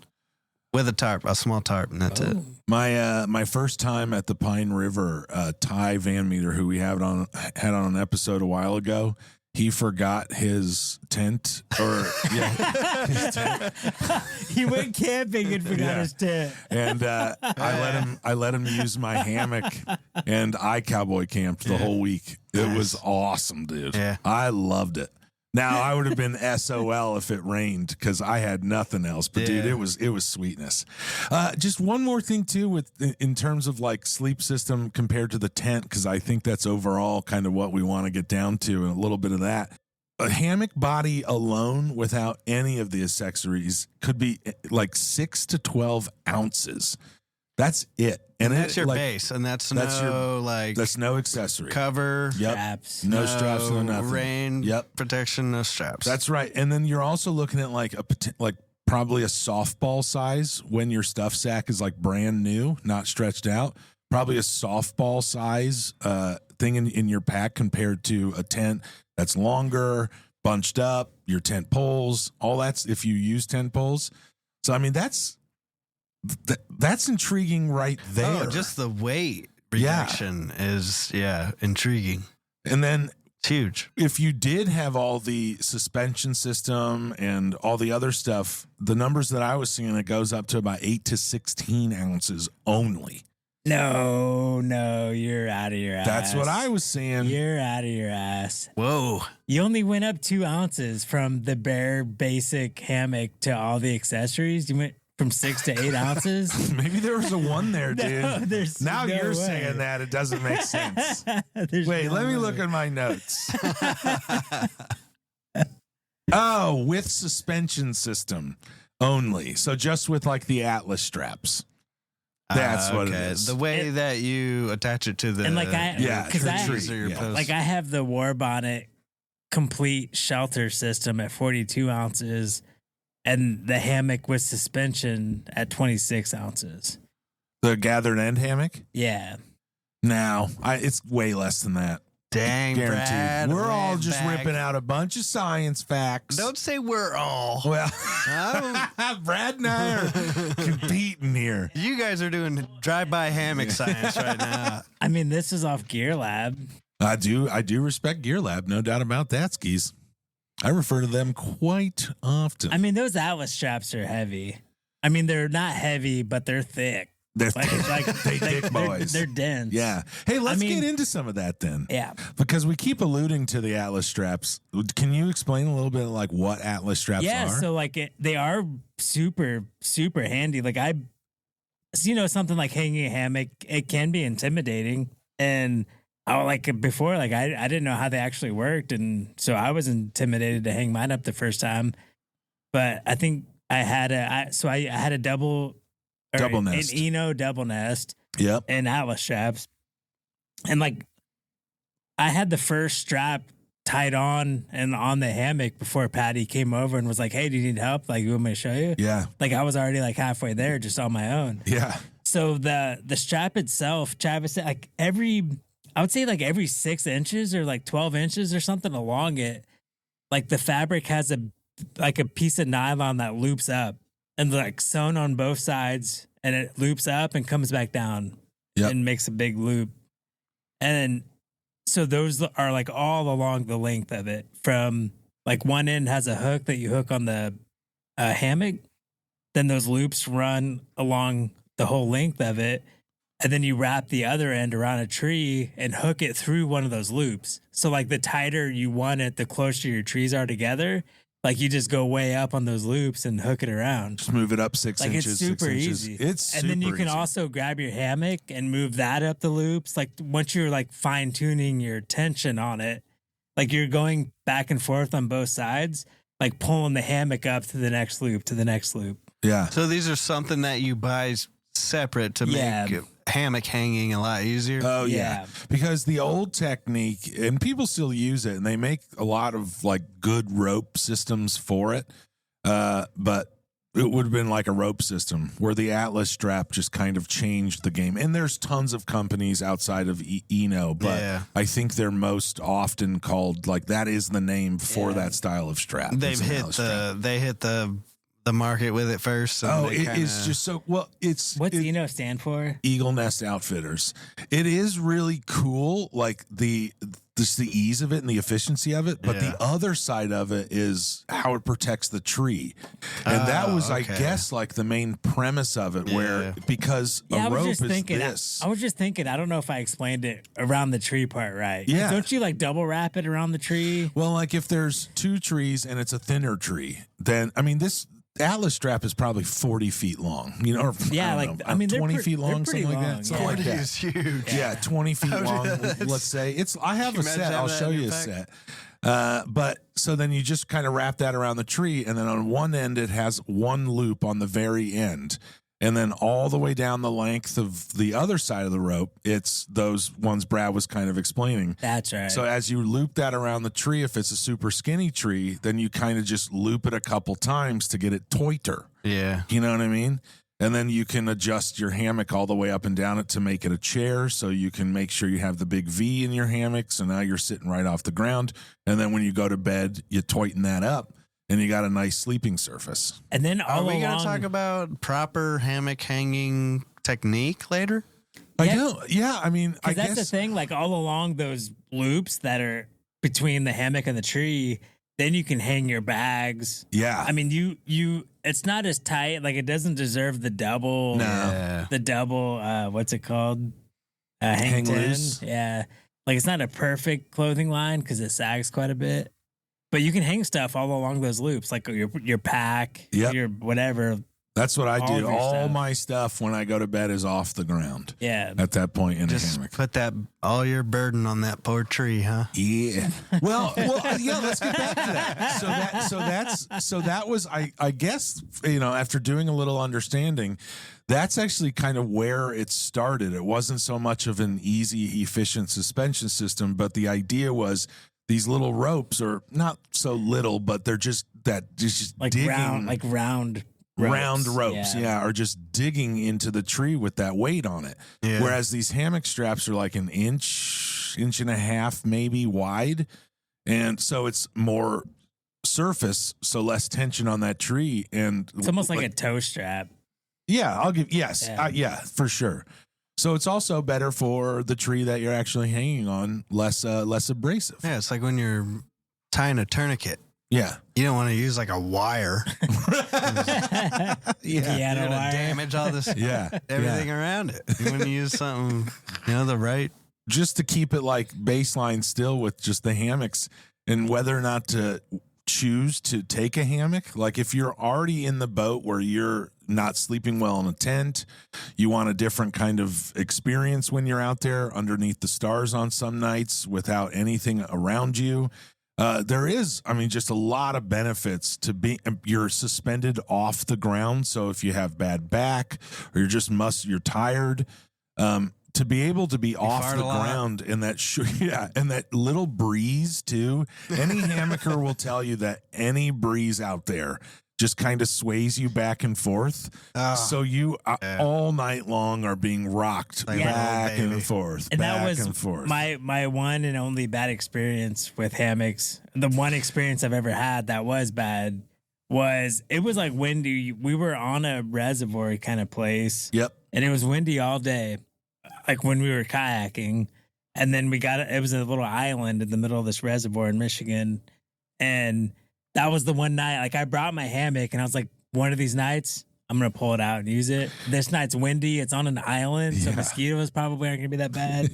with a small tarp, and that's it. My first time at the Pine River, Ty Van Meter, who we had on an episode a while ago, he forgot his tent, his tent. He went camping and forgot his tent. And I let him use my hammock, and I cowboy camped the whole week. It was awesome, dude. Yeah. I loved it. Now I would have been SOL if it rained because I had nothing else. But dude, Yeah. it was sweetness. Just one more thing too, in terms of like sleep system compared to the tent, because I think that's overall kind of what we want to get down to, and a little bit of that. A hammock body alone, without any of the accessories, could be like 6 to 12 ounces. That's it. And that's it, your like, base, and that's that's no like that's no accessory. cover, Yep. Straps. No straps, no nothing. rain, Yep. protection, no straps. That's right. And then you're also looking at like probably a softball size when your stuff sack is like brand new, not stretched out. Probably a softball size thing in your pack compared to a tent that's longer, bunched up, your tent poles, all that's if you use tent poles. So I mean that's intriguing right there. Oh, just the weight reduction is intriguing. And then It's huge. if you did have all the suspension system and all the other stuff, the numbers that I was seeing, it goes up to about 8 to 16 ounces only. No, you're out of your ass. That's what I was seeing. You're out of your ass. Whoa. You only went up 2 ounces from the bare basic hammock to all the accessories. You went from 6 to 8 ounces. Maybe there was a 1 there, dude. No, there's Now no you're way. saying that it doesn't make sense. There's Wait, no let me way. look at my notes. Oh, with suspension system only. So just with like the Atlas straps. That's what it is. The way that you attach it to the And, like, Yeah, because the I- tree, or your yeah. posts. Like I have the War Bonnet complete shelter system at 42 ounces and the hammock with suspension at 26 ounces. The gathered end hammock? Yeah. No, it's way less than that. Dang, Guaranteed. Brad. We're all way just back. ripping out a bunch of science facts. Don't say we're all. Well, I Brad and I are competing here. You guys are doing drive-by hammock science right now. I mean, this is off Gear Lab. I do respect Gear Lab, no doubt about that, skis. I refer to them quite often. I mean, those Atlas straps are heavy. I mean, they're not heavy, but they're thick. They're Like thick boys. They're dense. Yeah. Hey, let's mean- get into some of that then. Yeah. Because we keep alluding to the Atlas straps. Can you explain a little bit like what Atlas straps Yeah. are? So like they are super, super handy. Like something like hanging a hammock, it can be intimidating. And before, like I didn't know how they actually worked. And so I was intimidated to hang mine up the first time. But I think I had a double nest. an Eno double nest Yep. and Atlas straps. And like I had the first strap tied on and on the hammock before Patty came over and was like, "Hey, do you need help? Like, you want me to show you?" Yeah. Like I was already like halfway there just on my own. Yeah. So the strap itself, Travis said, like I would say like every 6 inches or like 12 inches or something along it, like the fabric has a piece of nylon that loops up and like sewn on both sides, and it loops up and comes back down Yep. and makes a big loop. And so those are like all along the length of it. From like one end has a hook that you hook on the hammock. Then those loops run along the whole length of it. And then you wrap the other end around a tree and hook it through one of those loops. So like the tighter you want it, the closer your trees are together. Like you just go way up on those loops and hook it around. Just move it up 6 Like inches. it's super 6 inches. easy. It's And then you super can easy. also grab your hammock and move that up the loops. Like once you're like fine tuning your tension on it, like you're going back and forth on both sides, like pulling the hammock up to the next loop, to the next loop. Yeah. So these are something that you buy separate to Yeah. make hammock hanging a lot easier. Oh yeah. Yeah. Because the old technique, and people still use it, and they make a lot of like good rope systems for it. But it would have been like a rope system where the Atlas strap just kind of changed the game. And there's tons of companies outside of Eno, but Yeah. I think they're most often called, like, that is the name for Yeah. that style of strap. They've It's an hit Atlas strap. they hit the the market with it first. And Oh, they it's just so well. What's Eno stand for? Eagle Nest Outfitters. It is really cool, like just the ease of it and the efficiency of it. But Yeah. the other side of it is how it protects the tree, and that was, I okay. guess, like the main premise of it. Where Yeah. because Yeah, a rope is this. I was just thinking. I don't know if I explained it around the tree part right. Yeah. Don't you like double wrap it around the tree? Well, like if there's 2 trees and it's a thinner tree, then I mean this Atlas strap is probably 40 feet long. You know, or, Yeah, I like, don't know, I mean, they're 20 pre- feet they're long, pretty something like long, that. Something yeah. like 40 that. is huge. Yeah, 20 feet long. does- Let's say I have Can a you set. imagine I'll that show in you your a pack? set. But so then you just kind of wrap that around the tree, and then on one end it has one loop on the very end, and then all the way down the length of the other side of the rope, it's those ones Brad was kind of explaining. That's right. So as you loop that around the tree, if it's a super skinny tree, then you kind of just loop it a couple times to get it tighter. Yeah. You know what I mean? And then you can adjust your hammock all the way up and down it to make it a chair. So you can make sure you have the big V in your hammock. So now you're sitting right off the ground. And then when you go to bed, you tighten that up and you got a nice sleeping surface. and then Are all we going along, to talk about proper hammock hanging technique later? I Yeah. do. Yeah. I mean, I because that's the guess. thing. Like all along those loops that are between the hammock and the tree, then you can hang your bags. Yeah. I mean, you. It's not as tight. Like it doesn't deserve the double. No. Yeah. The double. What's it called? Hang ten. loose? Yeah. Like it's not a perfect clothing line because it sags quite a bit. But you can hang stuff all along those loops, like your pack, Yep. your whatever. That's what I all do. of your All stuff. my stuff when I go to bed is off the ground Yeah. at that point in a Just hammock. put that all your burden on that poor tree, huh? Yeah. Well, yeah. Let's get back to that. So that was, I guess, after doing a little understanding, that's actually kind of where it started. It wasn't so much of an easy, efficient suspension system, but the idea was these little ropes are not so little, but they're just Like digging round round ropes, are just digging into the tree with that weight on it. Yeah. Whereas these hammock straps are like an inch and a half, maybe wide. And so it's more surface, so less tension on that tree. And It's almost like a toe strap. yeah, I'll give, yes. Yeah. Yeah, for sure. So it's also better for the tree that you're actually hanging on, less abrasive. Yeah, it's like when you're tying a tourniquet. Yeah. You don't want to use like a wire. Yeah. You're Piano gonna wire. damage all this Yeah. everything around it. You want to use something, the right. Just to keep it like baseline still with just the hammocks and whether or not to choose to take a hammock. Like if you're already in the boat where you're not sleeping well in a tent, you want a different kind of experience when you're out there underneath the stars on some nights without anything around you. There is, just a lot of benefits to you're suspended off the ground. So if you have bad back or you're tired, to be able to be off fart the a lot. ground and and that little breeze too. Any hammocker will tell you that any breeze out there just kind of sways you back and forth. Oh, So you all night long are being rocked Like back an old and baby. forth, And back that was and forth. my one and only bad experience with hammocks. The one experience I've ever had that was bad was it was like windy. We were on a reservoir kind of place, Yep. and it was windy all day, like when we were kayaking. And then it was a little island in the middle of this reservoir in Michigan, and that was the one night. Like I brought my hammock, and I was like, one of these nights I'm gonna pull it out and use it. This night's windy. It's on an island, so Yeah. mosquitoes probably aren't gonna be that bad.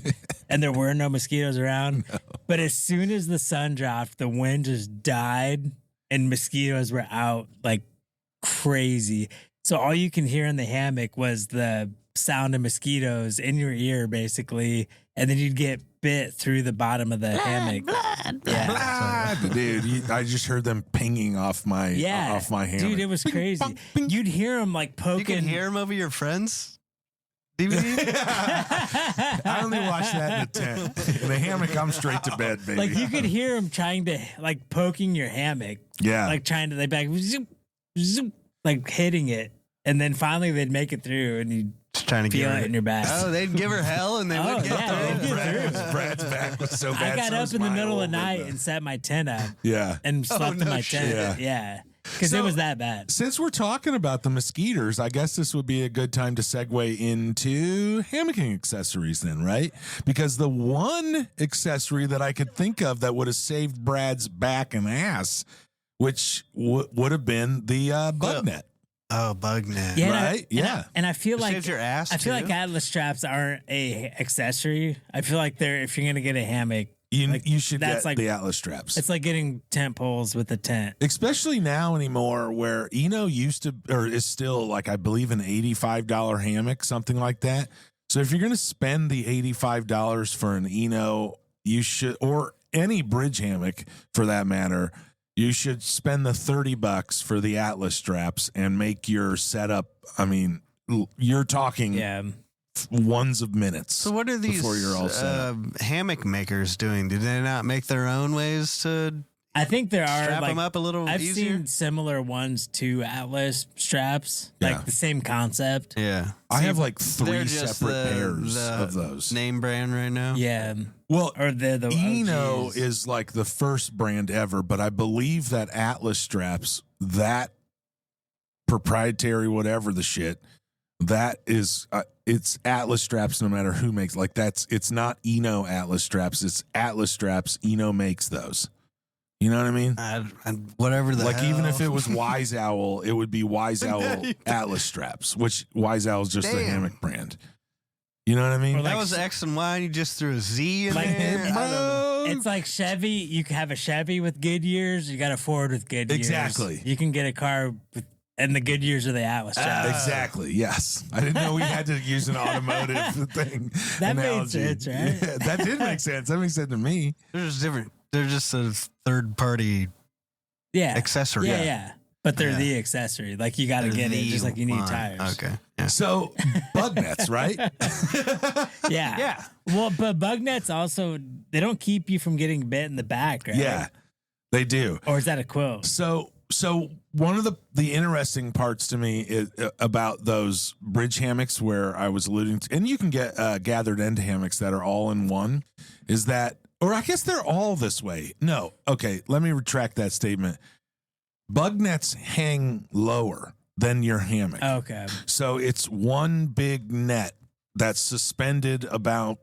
And there were no mosquitoes around. But as soon as the sun dropped, the wind just died, and mosquitoes were out like crazy. So all you can hear in the hammock was the sound of mosquitoes in your ear, basically, and then you'd get bit through the bottom of the hammock. Yeah. Dude, I just heard them pinging off my hammock. Dude, it was crazy. bong, bing. You'd hear them like you poking. can hear them over your friends' DVD. I only watch that in a tent. In a hammock, I'm straight to bed, baby. Like you could hear them trying to like poking your hammock, yeah. like trying to like zoop, zoop, like hitting it, and then finally they'd make it through, and you'd Just trying to feel get it her. in your back. Oh, they'd give her hell and they Oh, would get yeah, through. they'd get through. Brad's back was so bad. I got so up was in the my middle of old the night one. and set my tent up Yeah. and slept in no my shit. tent. Yeah. because it was that bad. Since we're talking about the mosquitoes, I guess this would be a good time to segue into hammocking accessories then, right? Because the one accessory that I could think of that would have saved Brad's back and ass, which would have been the bug net. Oh, bug net. Yeah, right? And I feel like saves your ass, I feel too. like Atlas straps aren't a accessory. I feel like if you're gonna get a hammock, You should that's get like the Atlas straps. it's like getting tent poles with a tent. Especially now anymore, where Eno used to, or is still like, I believe, an $85 hammock, something like that. So if you're going to spend the $85 for an Eno, you should, or any bridge hammock for that matter, you should spend the $30 for the Atlas straps and make your setup. I mean, you're talking ones of minutes. So what are these before you're all set up? hammock makers doing? Do they not make their own ways to I think there are strap like them up a little I've easier? seen similar ones to Atlas straps, Yeah. like the same concept. Yeah. I have like They're 3 just separate pairs of those. Name brand right now. Yeah, Well, or they're the Eno OGs. is like the first brand ever, but I believe that Atlas straps, that proprietary, whatever the shit, that is, it's Atlas straps no matter who makes. Like it's not Eno Atlas straps, it's Atlas straps. Eno makes those. You know what I mean? Whatever the Like hell. even if it was Wise Owl, it would be Wise Owl Atlas straps, which Wise Owl is just the Damn. hammock brand. You know what I mean? Or that like- was X and Y, and you just threw a Z in Like, there. I don't know. It's like Chevy. You can have a Chevy with Goodyears. You got a Ford with Goodyears. Exactly. You can get a car with, and the Goodyears are the Atlas straps. Exactly. Yes. I didn't know we had to use an automotive thing. That made analogy. sense, right? Yeah, that did make sense. That makes sense to me. They're just different. They're just a third party Yeah. accessory. Yeah. But they're Yeah. the accessory. Like you got to get it, just like you need line. tires. Okay. Yeah. So bug nets, right? Yeah. Yeah. Well, but bug nets also they don't keep you from getting bit in the back, right? Yeah, they do. Or is that a quilt? So one of the interesting parts to me is about those bridge hammocks where I was alluding to, and you can get gathered end hammocks that are all in one, is that, or I guess they're all this way. No. Okay. Let me retract that statement. Bug nets hang lower than your hammock. Okay. So it's one big net that's suspended about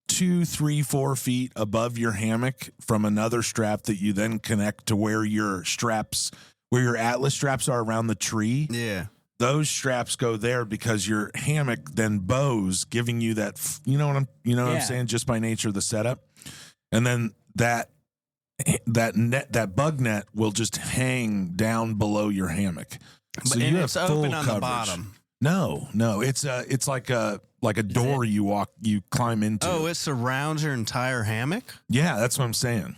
2, 3, 4 feet above your hammock from another strap that you then connect to where your straps, where your Atlas straps are around the tree. Yeah. Those straps go there because your hammock then bows, giving you that, you know what I'm Yeah. saying? Just by nature of the setup. And then that bug net will just hang down below your hammock. So And you have it's full open on coverage. the bottom. No, it's like a door you climb into. Oh, it surrounds your entire hammock? Yeah, that's what I'm saying.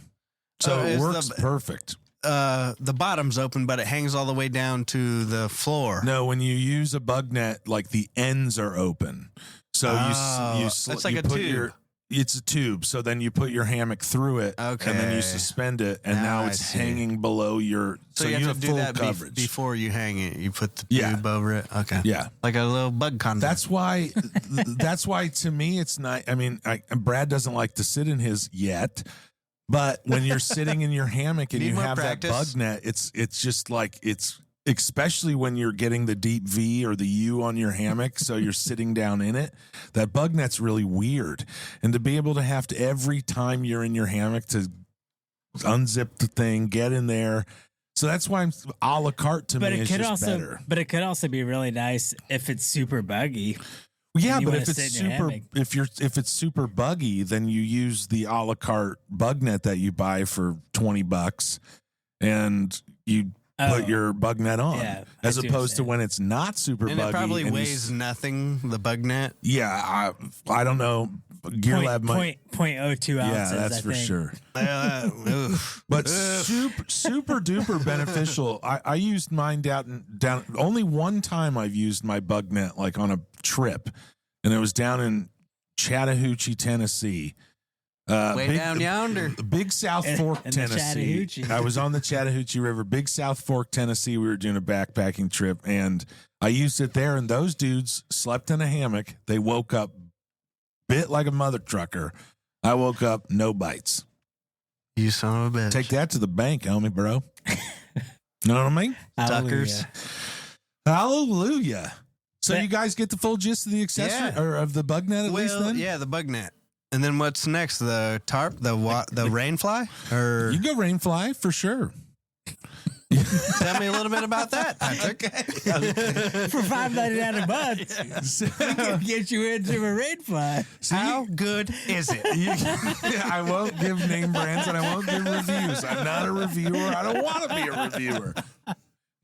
So it is works the- perfect. The bottom's open, but it hangs all the way down to the floor. No, when you use a bug net, like the ends are open. So you it's like you a put tube. It's a tube. So then you put your hammock through it, and then you Okay. suspend it, and Now now I it's see. hanging below your. So you have to do full that coverage. before you hang it. You put the Yeah. tube over it. Okay. Yeah. Like a little bug condom. That's why. That's why to me it's not. I mean, Brad doesn't like to sit in his yet, but when you're sitting in your hammock and Need you more have practice? that bug net, it's just like it's. Especially when you're getting the deep V or the U on your hammock, so you're sitting down in it. That bug net's really weird, and to be able to have to every time you're in your hammock to unzip the thing, get in there. So that's why I'm a la carte to But me it is could just also, better. but it could also be really nice if it's super buggy. Yeah, you but wanna if it's sit in your super, hammock. if it's super buggy, then you use the a la carte bug net that you buy for $20, and you put your bug net on, Yeah, I as see what you're opposed to saying. when it's not super and buggy. it probably and you weighs nothing, the bug net. Yeah, I don't know. Gear Lab might. 0.02 ounces. Yeah, that's I for think. sure. Oof. But Oof. super duper beneficial. I used mine down. Only one time I've used my bug net like on a trip, and it was down in Chattahoochee, Tennessee. Way down yonder. Big South Fork, in the Tennessee. Chattahoochee. I was on the Chattahoochee River, Big South Fork, Tennessee. We were doing a backpacking trip, and I used it there. And those dudes slept in a hammock. They woke up bit like a mother trucker. I woke up, no bites. You son of a bitch. Take that to the bank, homie, bro. You know what I mean? Suckers. Hallelujah. So you guys get the full gist of the accessory or of the bug net at least then? Yeah, the bug net. And then what's next? The tarp, the rainfly? Or You go rainfly for sure. tell me a little bit about that, Patrick. For $5.99 a month, we can get you into a rainfly. How good is it? I won't give name brands and I won't give reviews. I'm not a reviewer. I don't want to be a reviewer.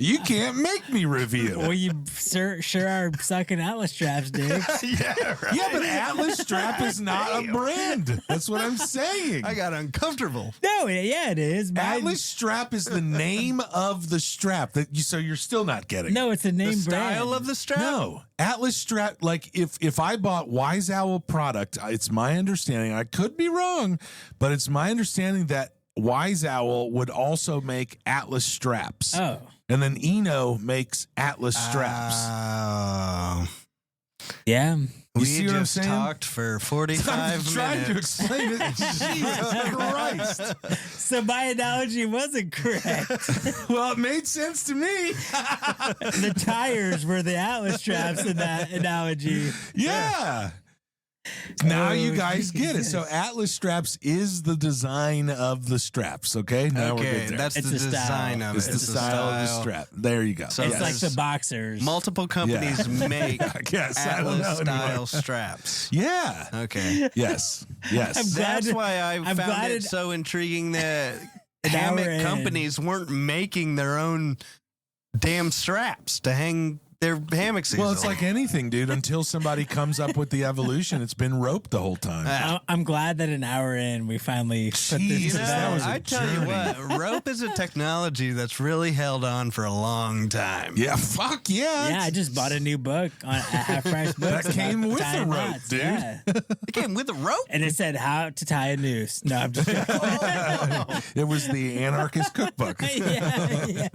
You can't make me review. Well, you sure are sucking Atlas straps, dude. Yeah, right. Yeah, but Atlas Strap is not a brand. That's what I'm saying. I got uncomfortable. No, yeah, it is. Atlas Strap is the name of the strap. So you're still not getting it. No, it's a name The style brand. of the strap? No, Atlas Strap. Like if I bought Wise Owl product, it's my understanding. I could be wrong, but it's my understanding that Wise Owl would also make Atlas straps. Oh. And then Eno makes Atlas straps. Yeah. We see what I'm just saying? talked for 45 I'm trying to minutes. explain it. Jesus Christ. So my analogy wasn't correct. Well, it made sense to me. The tires were the Atlas straps in that analogy. Yeah. Now Oh, you guys get it. So Jesus. Atlas straps is the design of the straps. Okay. Now we're Okay, good there. that's It's the the style. design of it. It's the style of the strap. There you go. So It's like Yes. the boxers. Multiple companies make I guess I don't know Atlas style anymore. straps. Yeah. Okay. Yes. I'm Yes. glad- That's why I I'm found glad it it- so intriguing that An hour hammock in. companies weren't making their own damn straps to hang their hammocks. Well, it's easily. like anything, dude. Until somebody comes up with the evolution, it's been roped the whole time. I'm glad that an hour in we finally put Jeez, this You to know, that was bed. a I tell you journey. what, rope is a technology that's really held on for a long time. Yeah. Fuck yeah. Yeah, I just bought a new book on at half price books. That came about with tying the rope, knots. dude. Yeah. It came with a rope. And it said how to tie a noose. No, I'm just joking. It was the anarchist cookbook. yeah.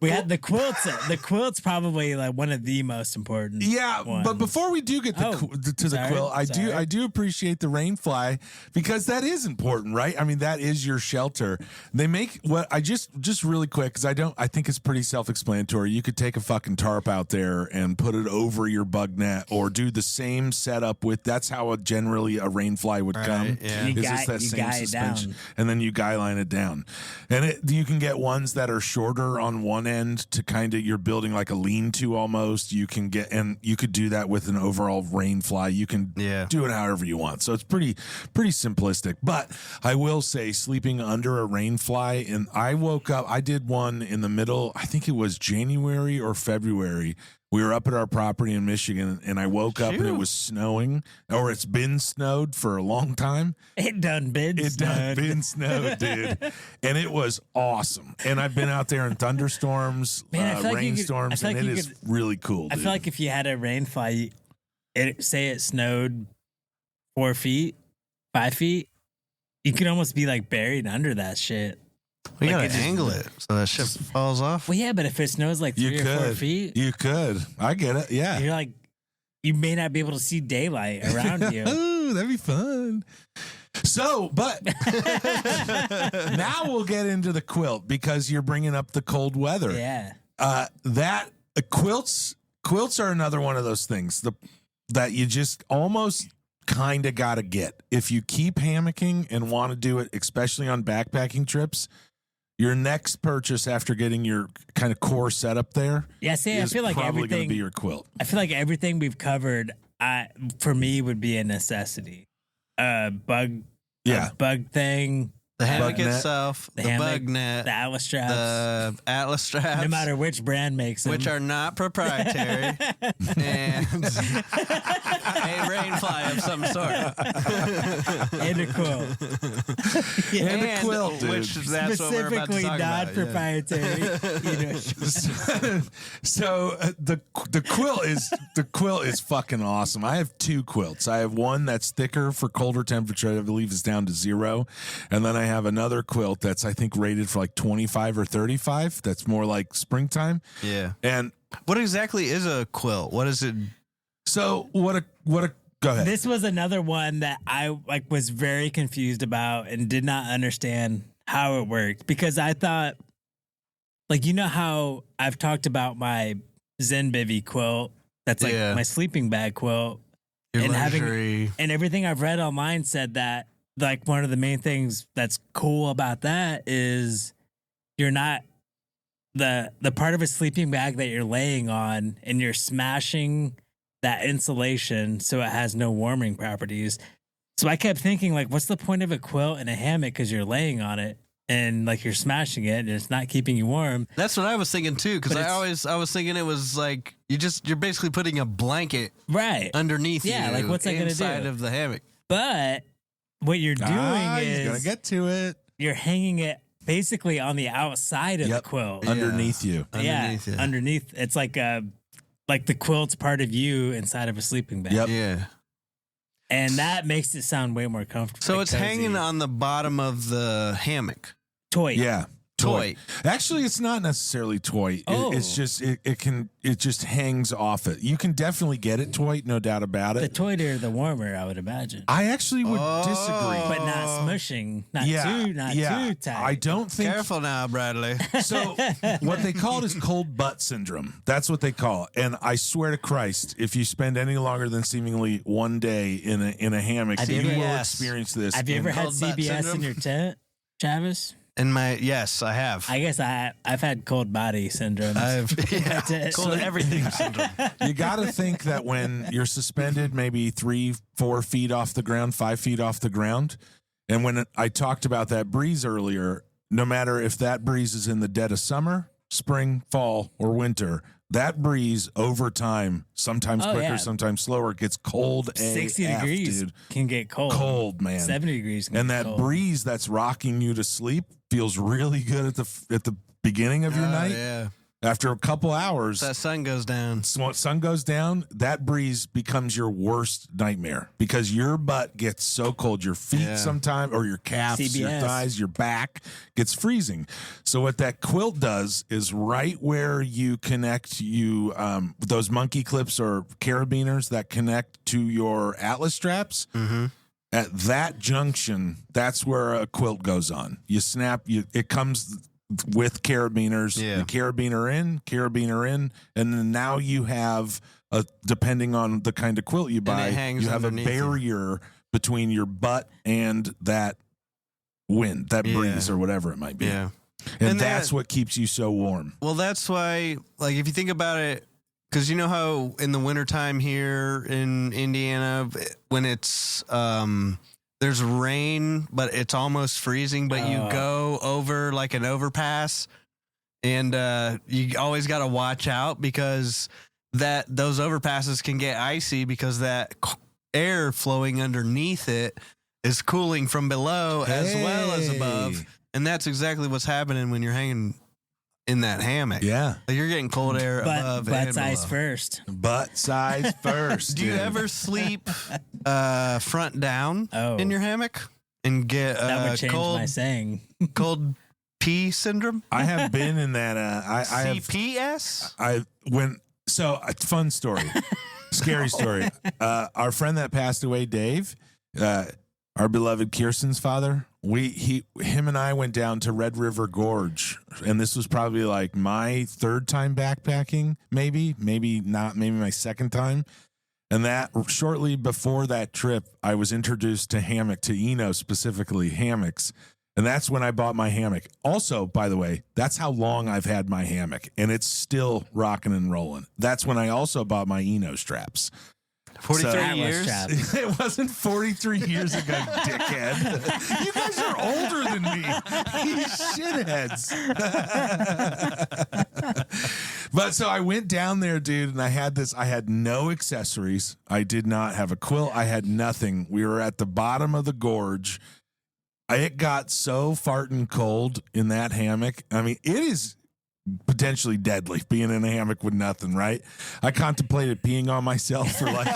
We had the quilts. The quilt's probably like one of the most important. Yeah, ones. but before we do get Oh, to the sorry, quilt, I sorry. do appreciate the rainfly because that is important, right? I mean, that is your shelter. They make what I just really quick because I think it's pretty self-explanatory. You could take a fucking tarp out there and put it over your bug net, or do the same setup with. That's how generally a rainfly would come. yeah. You Is guy- just that you same guy it suspension, down. and then you guy line it down, and you can get ones that are shorter on one end to kind of you're building like a lean-to almost. You can get, and you could do that with an overall rainfly. You can do it however you want. So it's pretty simplistic. But I will say, sleeping under a rainfly, and I woke up. I did one in the middle. I think it was January or February. We were up at our property in Michigan, and I woke up and it was snowing, or it's been snowed for a long time. It done been It done snowed. been snowed, dude, and it was awesome. And I've been out there in thunderstorms, Man, I feel like you could- rainstorms, I feel and like it you is could- really cool. I Dude. feel like if you had a rainfly, say it snowed 4 feet, 5 feet, you could almost be like buried under that shit. We Like gotta it just- angle it so that shit falls off. Well, yeah, but if it snows like you 3 or 4 could, feet, you could. I get it. Yeah. you're like, you may not be able to see daylight around you. Ooh, that'd be fun. So, but now we'll get into the quilt because you're bringing up the cold weather. Yeah. Quilts are another one of those things that you just almost kind of got to get. If you keep hammocking and want to do it, especially on backpacking trips, your next purchase after getting your kind of core setup there Yeah, see, I is feel like probably going to everything. be your quilt. I feel like everything we've covered, for me, would be a necessity. Bug thing, The hammock Bug net. itself, the hammock, bug net, the Atlas straps, the Atlas straps, no matter which brand makes them. which are not proprietary, and a rainfly of some sort. and a quilt. And a quilt, dude. which that's what we're about to Specifically talk about. Yeah. non-proprietary. You know, So the quilt is fucking awesome. I have two quilts. I have one that's thicker for colder temperature. I believe it's down to 0, and then I have another quilt that's I think rated for like 25 or 35. That's more like springtime. Yeah. And What exactly is a quilt? What is it? so what a go ahead. this was another one that I was very confused about and did not understand how it worked because I thought, like, you know how I've talked about my Zen Bivy quilt that's like my sleeping bag quilt, Your and luxury. and everything I've read online said that like one of the main things that's cool about that is you're not the part of a sleeping bag that you're laying on, and you're smashing that insulation so it has no warming properties. So I kept thinking, like, what's the point of a quilt and a hammock because you're laying on it and like you're smashing it and it's not keeping you warm. That's what I was thinking too, because I was thinking it was like you're basically putting a blanket right underneath you. Like what's that gonna do inside of the hammock? But what you're doing is he's gonna get to it. You're hanging it basically on the outside of the quilt. Underneath you. Underneath. It's like the quilt's part of you inside of a sleeping bag. Yep. Yeah. And that makes it sound way more comfortable. So it's hanging on the bottom of the hammock. Toy. Yeah. Toy. Actually, it's not necessarily toy. It's just it just hangs off it. You can definitely get it toy, no doubt about it. The toy or the warmer, I would imagine. I actually would disagree. But not smushing. Not too tight. I don't think. Careful now, Bradley. So what they call it is cold butt syndrome. That's what they call it. And I swear to Christ, if you spend any longer than seemingly one day in a hammock, you will experience this. Have you ever had cold butt CBS syndrome? in your tent, Travis? Yes, I have. I guess I've had cold body syndrome. Cold everything syndrome. You got to think that when you're suspended maybe 3-4 feet off the ground, 5 feet off the ground, and when I talked about that breeze earlier, no matter if that breeze is in the dead of summer, spring, fall, or winter, that breeze over time, sometimes quicker, sometimes slower, gets cold. 60 AF, degrees dude. can get cold. Cold, man. 70 degrees can and get that cold. breeze that's rocking you to sleep feels really good at the beginning of your night. Yeah. After a couple hours, That sun goes down. sun goes down, that breeze becomes your worst nightmare because your butt gets so cold. Your feet sometimes, or your calves, your thighs, your back gets freezing. So what that quilt does is right where you connect those monkey clips or carabiners that connect to your Atlas straps. Mm-hmm. At that junction, that's where a quilt goes on. You snap, it comes with carabiners, the carabiner in, and then now you have depending on the kind of quilt you buy, you have a barrier between your butt and that wind, that breeze, or whatever it might be. Yeah. And that's what keeps you so warm. Well, that's why, like, if you think about it, because you know how in the wintertime here in Indiana, when it's there's rain, but it's almost freezing, but you go over like an overpass, and you always got to watch out because those overpasses can get icy because that air flowing underneath it is cooling from below as well as above. And that's exactly what's happening when you're hanging in that hammock. Yeah. Like you're getting cold air above butt and size below. first. Butt size first. Do you ever sleep front down in your hammock and get that would change cold, my saying. cold pee syndrome? I have been in that. CPS? Fun story. Scary story. Our friend that passed away, Dave, our beloved Kirsten's father, him and I went down to Red River Gorge, and this was probably like my third time backpacking, maybe not, maybe my second time. And that shortly before that trip, I was introduced to Eno specifically, hammocks. And that's when I bought my hammock. Also, by the way, that's how long I've had my hammock, and it's still rocking and rolling. That's when I also bought my Eno straps. 43 years? It wasn't 43 years ago, dickhead. You guys are older than me. You shitheads. But so I went down there, dude, and I had no accessories. I did not have a quilt. I had nothing. We were at the bottom of the gorge. It got so farting cold in that hammock. I mean, it is potentially deadly being in a hammock with nothing, right? I contemplated peeing on myself for like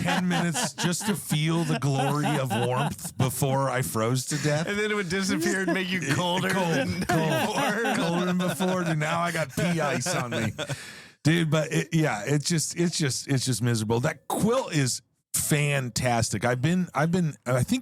10 minutes just to feel the glory of warmth before I froze to death. And then it would disappear and make you colder than before. Colder than before. Dude, now I got pea ice on me. Dude, but it's just miserable. That quilt is fantastic. I think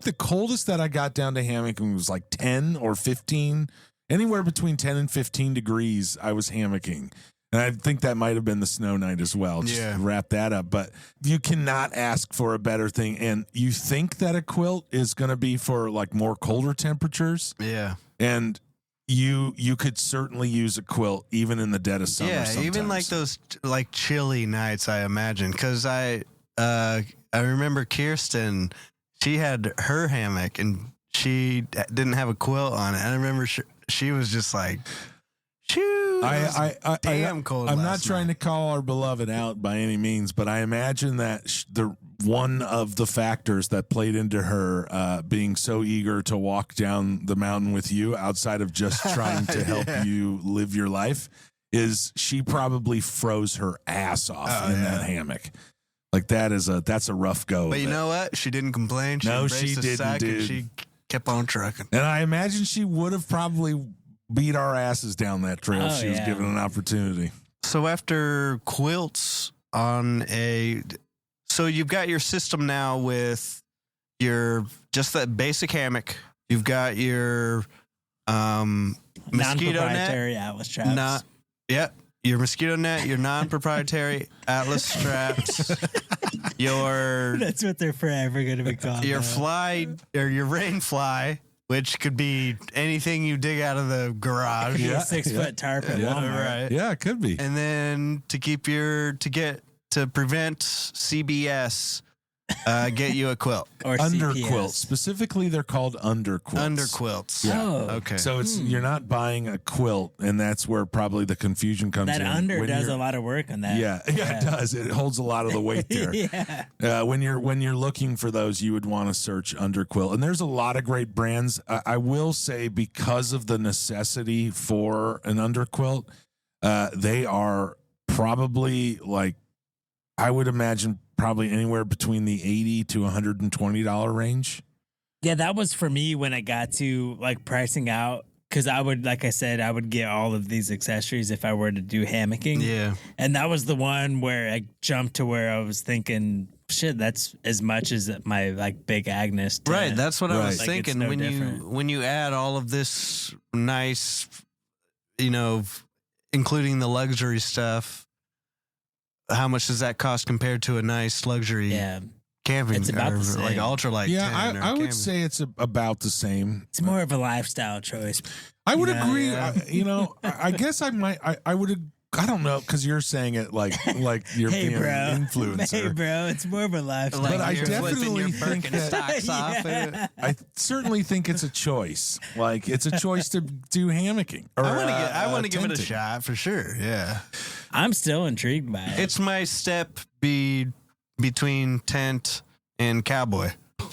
the coldest that I got down to hammocking was like 10 or 15, anywhere between 10 and 15 degrees. I was hammocking. And I think that might have been the snow night as well. Just to wrap that up. But you cannot ask for a better thing. And you think that a quilt is going to be for like more colder temperatures. Yeah. And you could certainly use a quilt even in the dead of summer. Yeah, sometimes. even like those like chilly nights, I imagine. Because I remember Kirsten, she had her hammock and she didn't have a quilt on it. I remember she was just like, shoot. Damn cold. I'm not trying to call our beloved out by any means, but I imagine that one of the factors that played into her being so eager to walk down the mountain with you, outside of just trying to help you live your life, is she probably froze her ass off in that hammock. Like that's a rough go. But you know what? She didn't complain. She didn't, dude. She kept on trucking. And I imagine she would have probably beat our asses down that trail if she was given an opportunity. So after quilts so you've got your system now with just that basic hammock. You've got your mosquito net, Atlas traps. Your mosquito net, your non-proprietary Atlas straps, that's what they're forever going to be called. Your fly or your rain fly, which could be anything you dig out of the garage. Yeah, 6-foot tarp at Walmart. Right. Yeah, it could be. And then to prevent CBS, get you a quilt. Or underquilts. Specifically, they're called underquilts. Underquilts. Yeah. Oh. Okay. So you're not buying a quilt, and that's where probably the confusion comes in. That does a lot of work on that. Yeah, it does. It holds a lot of the weight there. When you're looking for those, you would want to search underquilt, and there's a lot of great brands. I will say, because of the necessity for an underquilt, they are probably like, I would imagine, probably anywhere between the $80 to $120 range. Yeah, that was for me when I got to like pricing out, because I would, like I said, I would get all of these accessories if I were to do hammocking. Yeah. And that was the one where I jumped to where I was thinking, shit, that's as much as my like big Agnes. Right. That's what I was Like, thinking. it's no when different. when you add all of this nice, including the luxury stuff, how much does that cost compared to a nice luxury camping? It's about the same. Like ultralight. Yeah, 10 I would say it's about the same. It's more of a lifestyle choice. I would agree. Yeah. I guess I might. I would. I don't know, because you're saying it like you're Hey, being bro. an influencer. Hey, bro, it's more of a lifestyle. But I you're flipping definitely your think that Birkenstocks off. Yeah. I certainly think it's a choice. Like, it's a choice to do hammocking. Or, I want to give it a tenting. shot for sure. Yeah. I'm still intrigued by it. It's my step between tent and cowboy.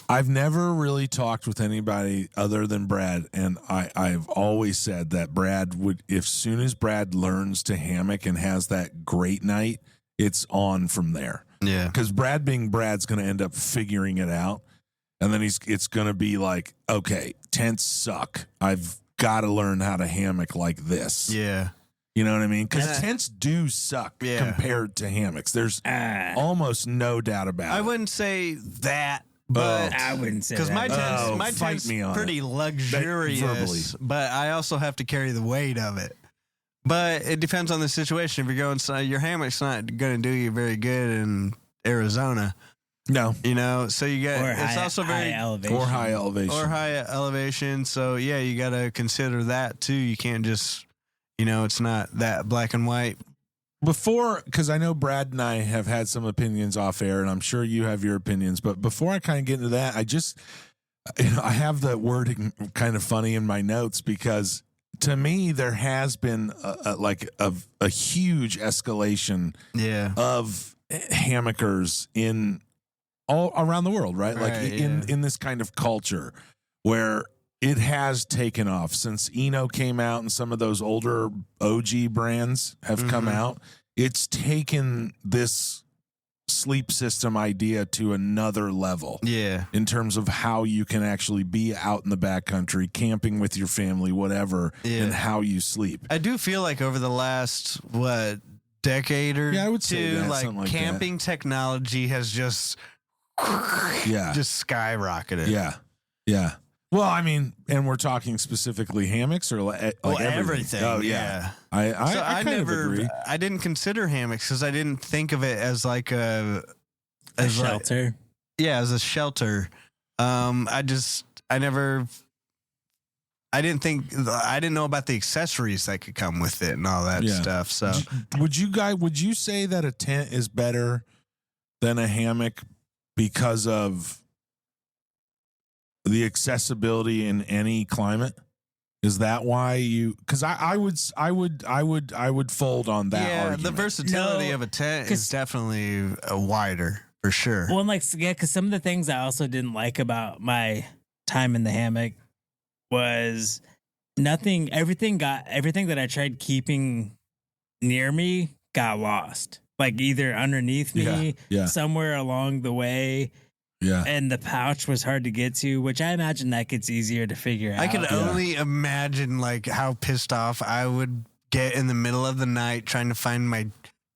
I've never really talked with anybody other than Brad, and I've always said that Brad would, if soon as Brad learns to hammock and has that great night, it's on from there. Yeah. Because Brad being Brad's going to end up figuring it out, and then it's going to be like, okay, tents suck. I've got to learn how to hammock like this. Yeah. You know what I mean? Because tents do suck compared to hammocks. There's almost no doubt about it. I wouldn't say that. But I wouldn't say because that. my tent's pretty luxurious, but I also have to carry the weight of it. But it depends on the situation. If you're going, your hammock's not going to do you very good in Arizona. No, so you get it's also very high elevation. or high elevation. So yeah, you got to consider that too. You can't just, it's not that black and white. Because I know Brad and I have had some opinions off air, and I'm sure you have your opinions. But before I kind of get into that, I have the wording kind of funny in my notes, because to me there has been a huge escalation of hammockers in all around the world, right? In this kind of culture where it has taken off since Eno came out, and some of those older OG brands have come out. It's taken this sleep system idea to another level. Yeah. In terms of how you can actually be out in the backcountry, camping with your family, whatever, and how you sleep. I do feel like over the last, decade or I would say two, that, something like camping technology has just Yeah. just skyrocketed. Yeah. Yeah. Well, I mean, and we're talking specifically hammocks or like everything. Oh, yeah. I kind of agree. I didn't consider hammocks because I didn't think of it as like a shelter. As a shelter. I didn't know about the accessories that could come with it and all that stuff. So would you say that a tent is better than a hammock because of the accessibility in any climate? Is that why you? Because I would fold on that. Yeah, argument. the versatility of a tent is definitely wider for sure. Well, because some of the things I also didn't like about my time in the hammock was everything that I tried keeping near me got lost. Like either underneath me, somewhere along the way. Yeah. And the pouch was hard to get to, which I imagine that gets easier to figure out. I can only imagine like how pissed off I would get in the middle of the night trying to find my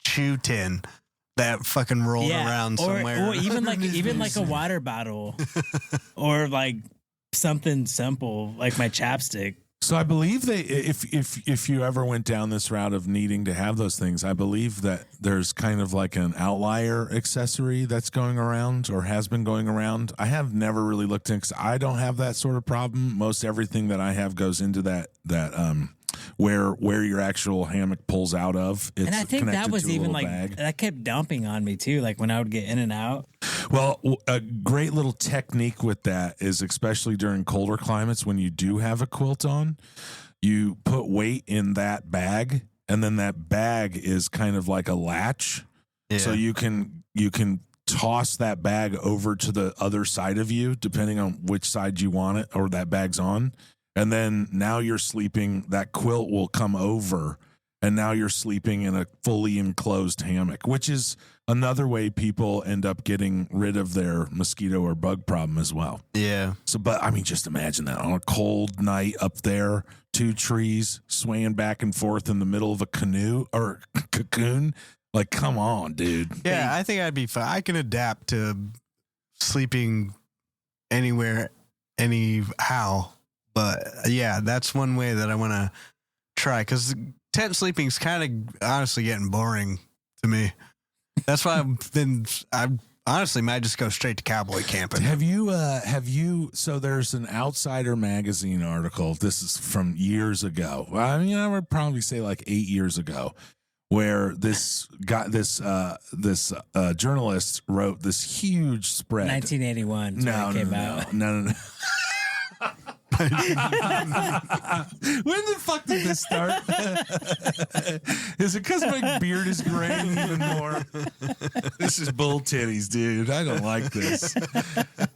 chew tin that fucking rolled around somewhere. Or even like a water bottle or like something simple like my chapstick. So I believe if you ever went down this route of needing to have those things, I believe that there's kind of like an outlier accessory that's going around or has been going around. I have never really looked in because I don't have that sort of problem. Most everything that I have goes into that where your actual hammock pulls out of. It's and I think that was even like bag. That kept dumping on me too. Like when I would get in and out. Well, a great little technique with that is especially during colder climates when you do have a quilt on, you put weight in that bag, and then that bag is kind of like a latch. Yeah. So you can toss that bag over to the other side of you, depending on which side you want it or that bag's on. And then now you're sleeping, that quilt will come over, and now you're sleeping in a fully enclosed hammock, which is another way people end up getting rid of their mosquito or bug problem as well. Yeah. So, but I mean, just imagine that on a cold night up there, 2 trees swaying back and forth in the middle of a canoe or cocoon. Like, come on, dude. Yeah, I think I'd be fine. I can adapt to sleeping anywhere, anyhow. But yeah, that's one way that I want to try because tent sleeping is kind of honestly getting boring to me. That's why I honestly might just go straight to cowboy camping. Have you, so there's an Outsider magazine article. This is from years ago. I mean, I would probably say like 8 years ago, where this journalist wrote this huge spread. 1981 when it came out. No. When the fuck did this start? Is it because my beard is graying even more? This is bull titties, dude. I don't like this.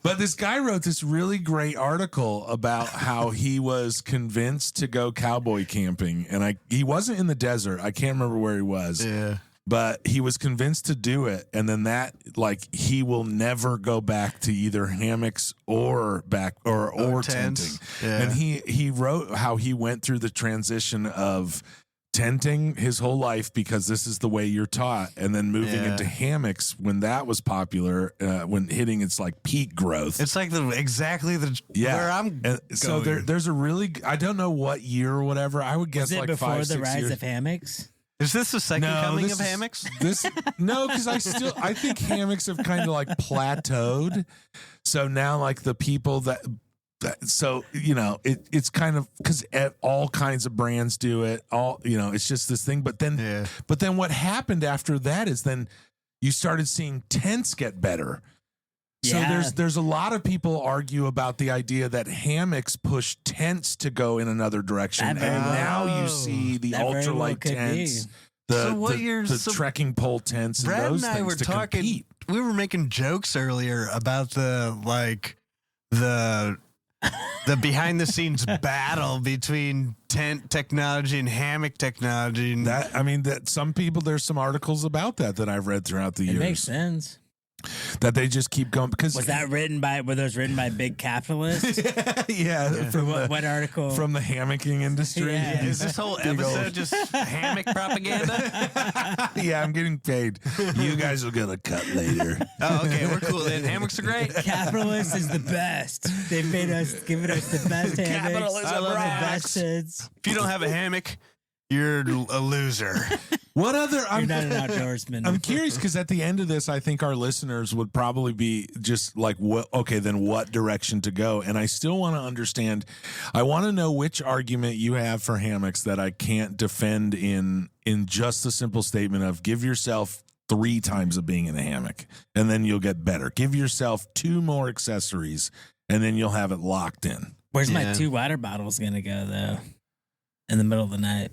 But this guy wrote this really great article about how he was convinced to go cowboy camping. And he wasn't in the desert. I can't remember where he was. Yeah. But he was convinced to do it, and then he will never go back to either hammocks or tenting. Yeah. And he wrote how he went through the transition of tenting his whole life because this is the way you're taught, and then moving into hammocks when that was popular, when hitting its like peak growth. It's like where I'm going. So there's a really, I don't know what year or whatever. I would guess was it like before 5-6 the rise years. of hammocks? Is this the second coming of hammocks? No, because I think hammocks have kind of like plateaued. So now like the people so you know it's kind of because all kinds of brands do it. It's just this thing. But then what happened after that is then you started seeing tents get better. So there's a lot of people argue about the idea that hammocks push tents to go in another direction, and now you see the ultralight tents, the trekking pole tents, Brad and those and I things were to talking. compete. We were making jokes earlier about the behind the scenes battle between tent technology and hammock technology. That some people, there's some articles about that I've read throughout the years. It makes sense. that they just keep going because Was that written by? Were those written by big capitalists? from what article? from the hammocking industry. Yeah. Is this whole episode just hammock propaganda? Yeah, I'm getting paid. You guys will get a cut later. Oh, okay, we're cool then. Hammocks are great. Capitalist is the best. They've given us the best hammocks. Capitalism I love rocks. the best hits. If you don't have a hammock, you're a loser. What other? You're not an outdoorsman. I'm curious because at the end of this, I think our listeners would probably be just like, "What? Okay, then what direction to go?" And I still want to understand. I want to know which argument you have for hammocks that I can't defend in just the simple statement of give yourself 3 times of being in a hammock, and then you'll get better. Give yourself 2 more accessories, and then you'll have it locked in. Where's my Yeah. 2 water bottles gonna go though? In the middle of the night.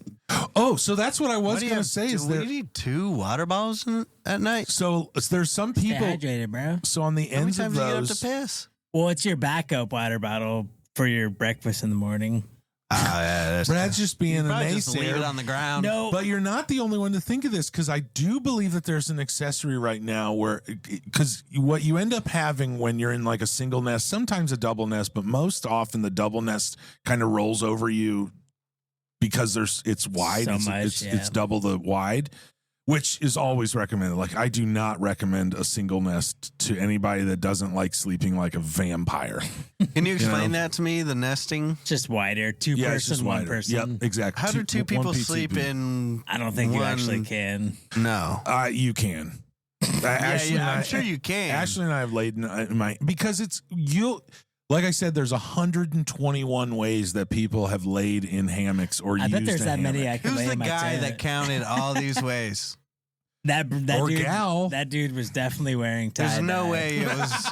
Oh, so that's what I was What do you going to have- say. Is do there? we need 2 water bottles at night? So there's some Stay people. hydrated, bro. So on the How many ends of times do you get up those, to piss? Well, it's your backup water bottle for your breakfast in the morning. Yeah, Brad's just being a probably just leave it naysayer. on the ground. No, But you're not the only one to think of this because I do believe that there's an accessory right now where, because what you end up having when you're in like a single nest, sometimes a double nest, but most often the double nest kind of rolls over you because it's wide. So it's, much, it's, yeah. it's double the wide, which is always recommended. Like I do not recommend a single nest to anybody that doesn't like sleeping like a vampire. Can you explain know? that to me? The nesting. just wider. 2 Yeah, it's just person, 1 wider. person. Yep, exactly. How do 2 one people PCP. sleep in? I don't think you one- actually can. No. You can. Ashley and I'm I- sure you can. Ashley and I have laid in my because it's you. Like I said, there's 121 ways that people have laid in hammocks or I used bet there's a that many hammock. I could Who's lay the in my guy tent. that counted all these ways? that Or dude, gal. That dude was definitely wearing tie-dye. There's no way it was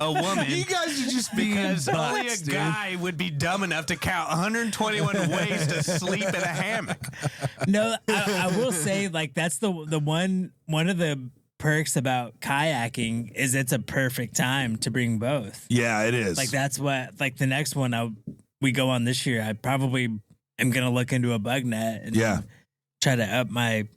a woman. You guys are just being Because only a butts, dude. guy would be dumb enough to count 121 ways to sleep in a hammock. No, I will say like that's the one of the perks about kayaking is it's a perfect time to bring both. Yeah, it is. Like that's what like the next one we go on this year. I probably am gonna look into a bug net and Yeah. try to up my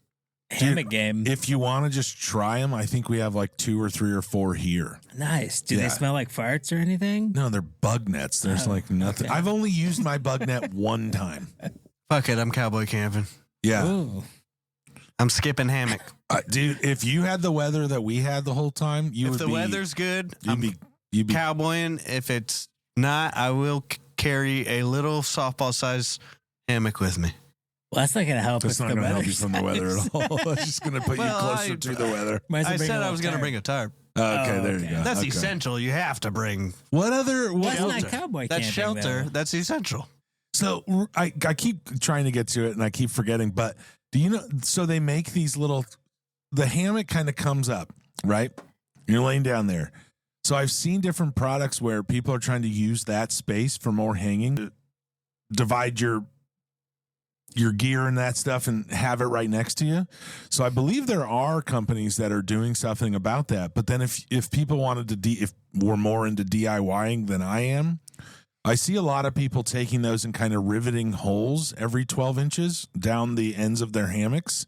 hammock game. If you want to just try them, I think we have like 2 or 3 or 4 here. Nice. Do Yeah. they smell like farts or anything? No, they're bug nets. There's Oh, like nothing. okay. I've only used my bug net 1 time. Fuck it, I'm cowboy camping. Yeah. Ooh. I'm skipping hammock. Dude, if you had the weather that we had the whole time, you If would the be, weather's good, you'd I'm be cowboying. If it's not, I will carry a little softball-sized hammock with me. Well, that's not gonna help That's if not the going to help weather you from the weather at all. That's just going to put Well, you closer to the weather. I said I was going to bring a tarp. Okay, Oh, there okay. you go. That's Okay. essential. You have to bring. What other? What That's else? not cowboy That's camping, shelter. though. That's essential. So I keep trying to get to it and I keep forgetting. But do you know? So they make these little. The hammock kind of comes up, right? You're laying down there. So I've seen different products where people are trying to use that space for more hanging. Divide your gear and that stuff and have it right next to you. So I believe there are companies that are doing something about that. But then if people wanted to if we're more into DIYing than I am, I see a lot of people taking those and kind of riveting holes every 12 inches down the ends of their hammocks.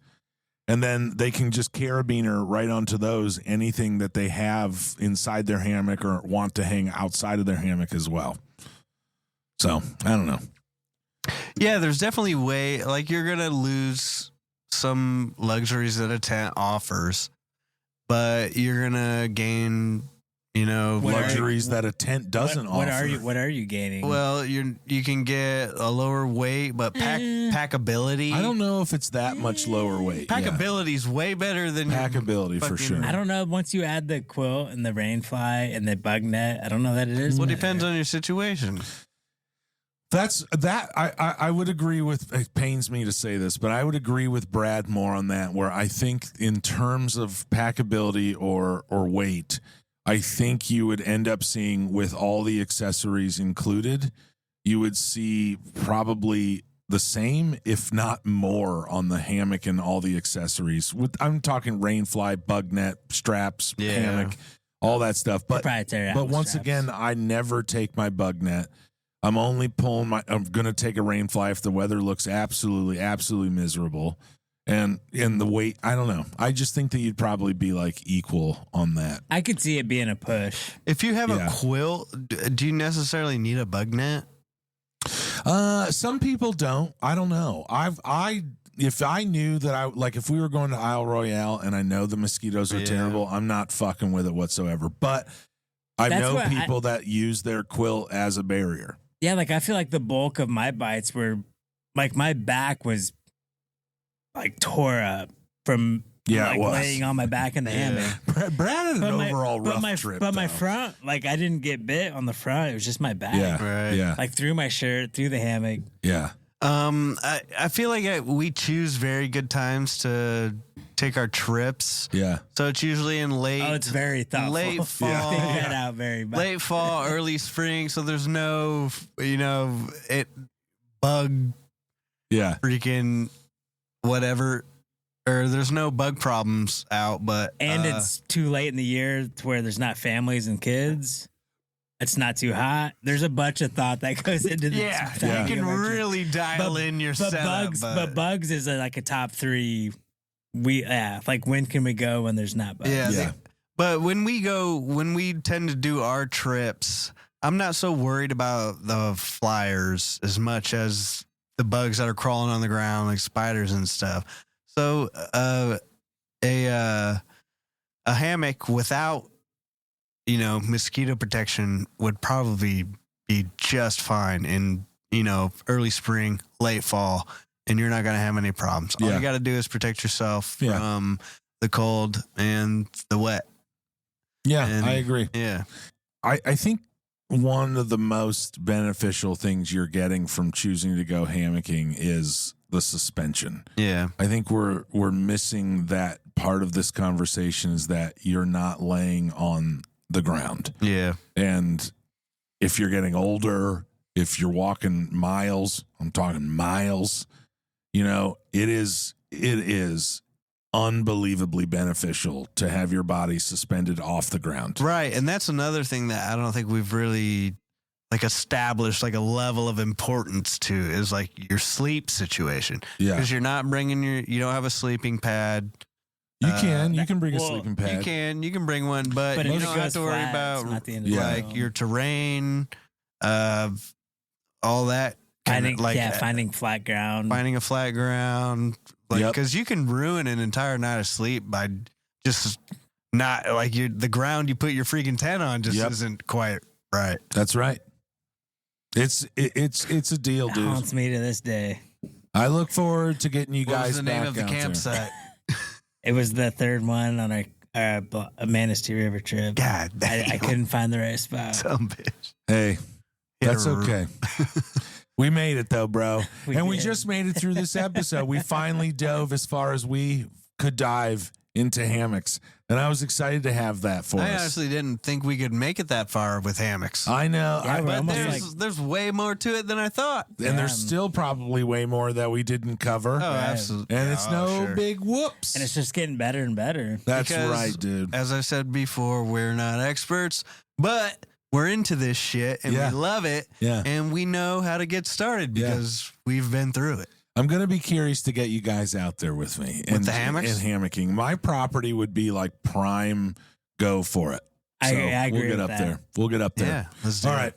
And then they can just carabiner right onto those anything that they have inside their hammock or want to hang outside of their hammock as well. So I don't know. Yeah, there's definitely like you're going to lose some luxuries that a tent offers, but you're going to gain, What are luxuries that a tent doesn't offer. What are you gaining? well, you can get a lower weight, but packability. I don't know if it's that much lower weight. Yeah. Packability is way better than your Packability for fucking- sure. I don't know. Once you add the quilt and the rainfly and the bug net, I don't know that it is. Well, it better. depends on your situation. That's that. I would agree with. It pains me to say this, but I would agree with Brad more on that. Where I think in terms of packability or weight, I think you would end up seeing with all the accessories included, you would see probably the same, if not more, on the hammock and all the accessories. I'm talking rainfly, bug net, straps, Yeah. hammock, all that stuff. But Proprietary but Atlas once straps. again, I never take my bug net. I'm only pulling I'm going to take a rainfly if the weather looks absolutely miserable. And the weight, I don't know. I just think that you'd probably be like equal on that. I could see it being a push. If you have Yeah. a quilt, do you necessarily need a bug net? Some people don't. I don't know. If I knew that if we were going to Isle Royale and I know the mosquitoes are terrible, I'm not fucking with it whatsoever. But I know people that use their quilt as a barrier. Yeah, like I feel like the bulk of my bites were like my back was like tore up from it was. laying on my back in the hammock. Brad had an overall rough trip. But my front, like I didn't get bit on the front. It was just my back. Yeah. Right. Yeah. Like through my shirt, through the hammock. Yeah. I feel like we choose very good times to take our trips. Yeah. So it's usually in late. Oh, it's very thoughtful. Late fall. You think that out very much. Late fall, early spring. So there's no, bug Yeah. freaking whatever, or there's no bug problems out. But And it's too late in the year to where there's not families and kids. It's not too hot. There's a bunch of thought that goes into this. you can really dial in your setup. But bugs is like a top 3. Like when can we go when there's not bugs? Yeah. But when we tend to do our trips, I'm not so worried about the flyers as much as the bugs that are crawling on the ground, like spiders and stuff. So a hammock without, mosquito protection would probably be just fine in, early spring, late fall, and you're not going to have any problems. All you got to do is protect yourself from the cold and the wet. Yeah, And, I agree. Yeah. I think one of the most beneficial things you're getting from choosing to go hammocking is the suspension. Yeah. I think we're missing that part of this conversation is that you're not laying on the ground. Yeah. And if you're getting older, if you're walking miles, I'm talking miles, it is unbelievably beneficial to have your body suspended off the ground. Right. And that's another thing that I don't think we've really established a level of importance to is your sleep situation. Yeah. Because you're not you don't have a sleeping pad. You can bring a sleeping pad. You can bring one, but you if don't it have goes to worry flat, about it's not the end of the world. your terrain, all that. Finding flat ground. Finding a flat ground. Because you can ruin an entire night of sleep by just not the ground you put your freaking tent on just isn't quite right. That's right. It's a deal, dude. Haunts me to this day. I look forward to getting you guys What was the name back of the out there. campsite? It was the third one on our Manistee River trip. God damn. I couldn't find the right spot. Some bitch. Hey, that's Hit a- okay. We made it though, bro. We We did. just made it through this episode. We finally dove as far as we could dive into hammocks. And I was excited to have that for I us. honestly didn't think we could make it that far with hammocks. I know. Yeah, we're But almost there's way more to it than I thought. and there's still probably way more that we didn't cover. Oh, absolutely. And it's big whoops. And it's just getting better and better. That's Because, right, dude. As I said before, we're not experts, but we're into this shit and Yeah. we love it. Yeah. And we know how to get started because we've been through it. I'm going to be curious to get you guys out there with me. With the hammocks? And hammocking. My property would be prime go for it. I So agree we'll get with up that. there. We'll get up there. Yeah, let's do All it. right.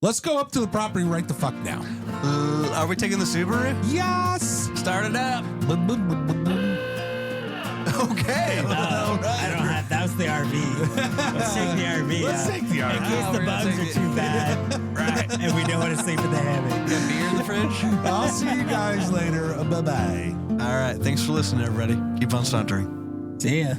Let's go up to the property right the fuck now. Are we taking the Subaru? Yes. Start it up. Okay. I don't have. That was the RV. Let's take the RV. Let's take the In RV. case Oh, the we're gonna bugs take are too bad, right? And we don't want to sleep in the hammock. Got beer in the fridge? I'll see you guys later. Bye-bye. All right. Thanks for listening, everybody. Keep on stuntering. See ya.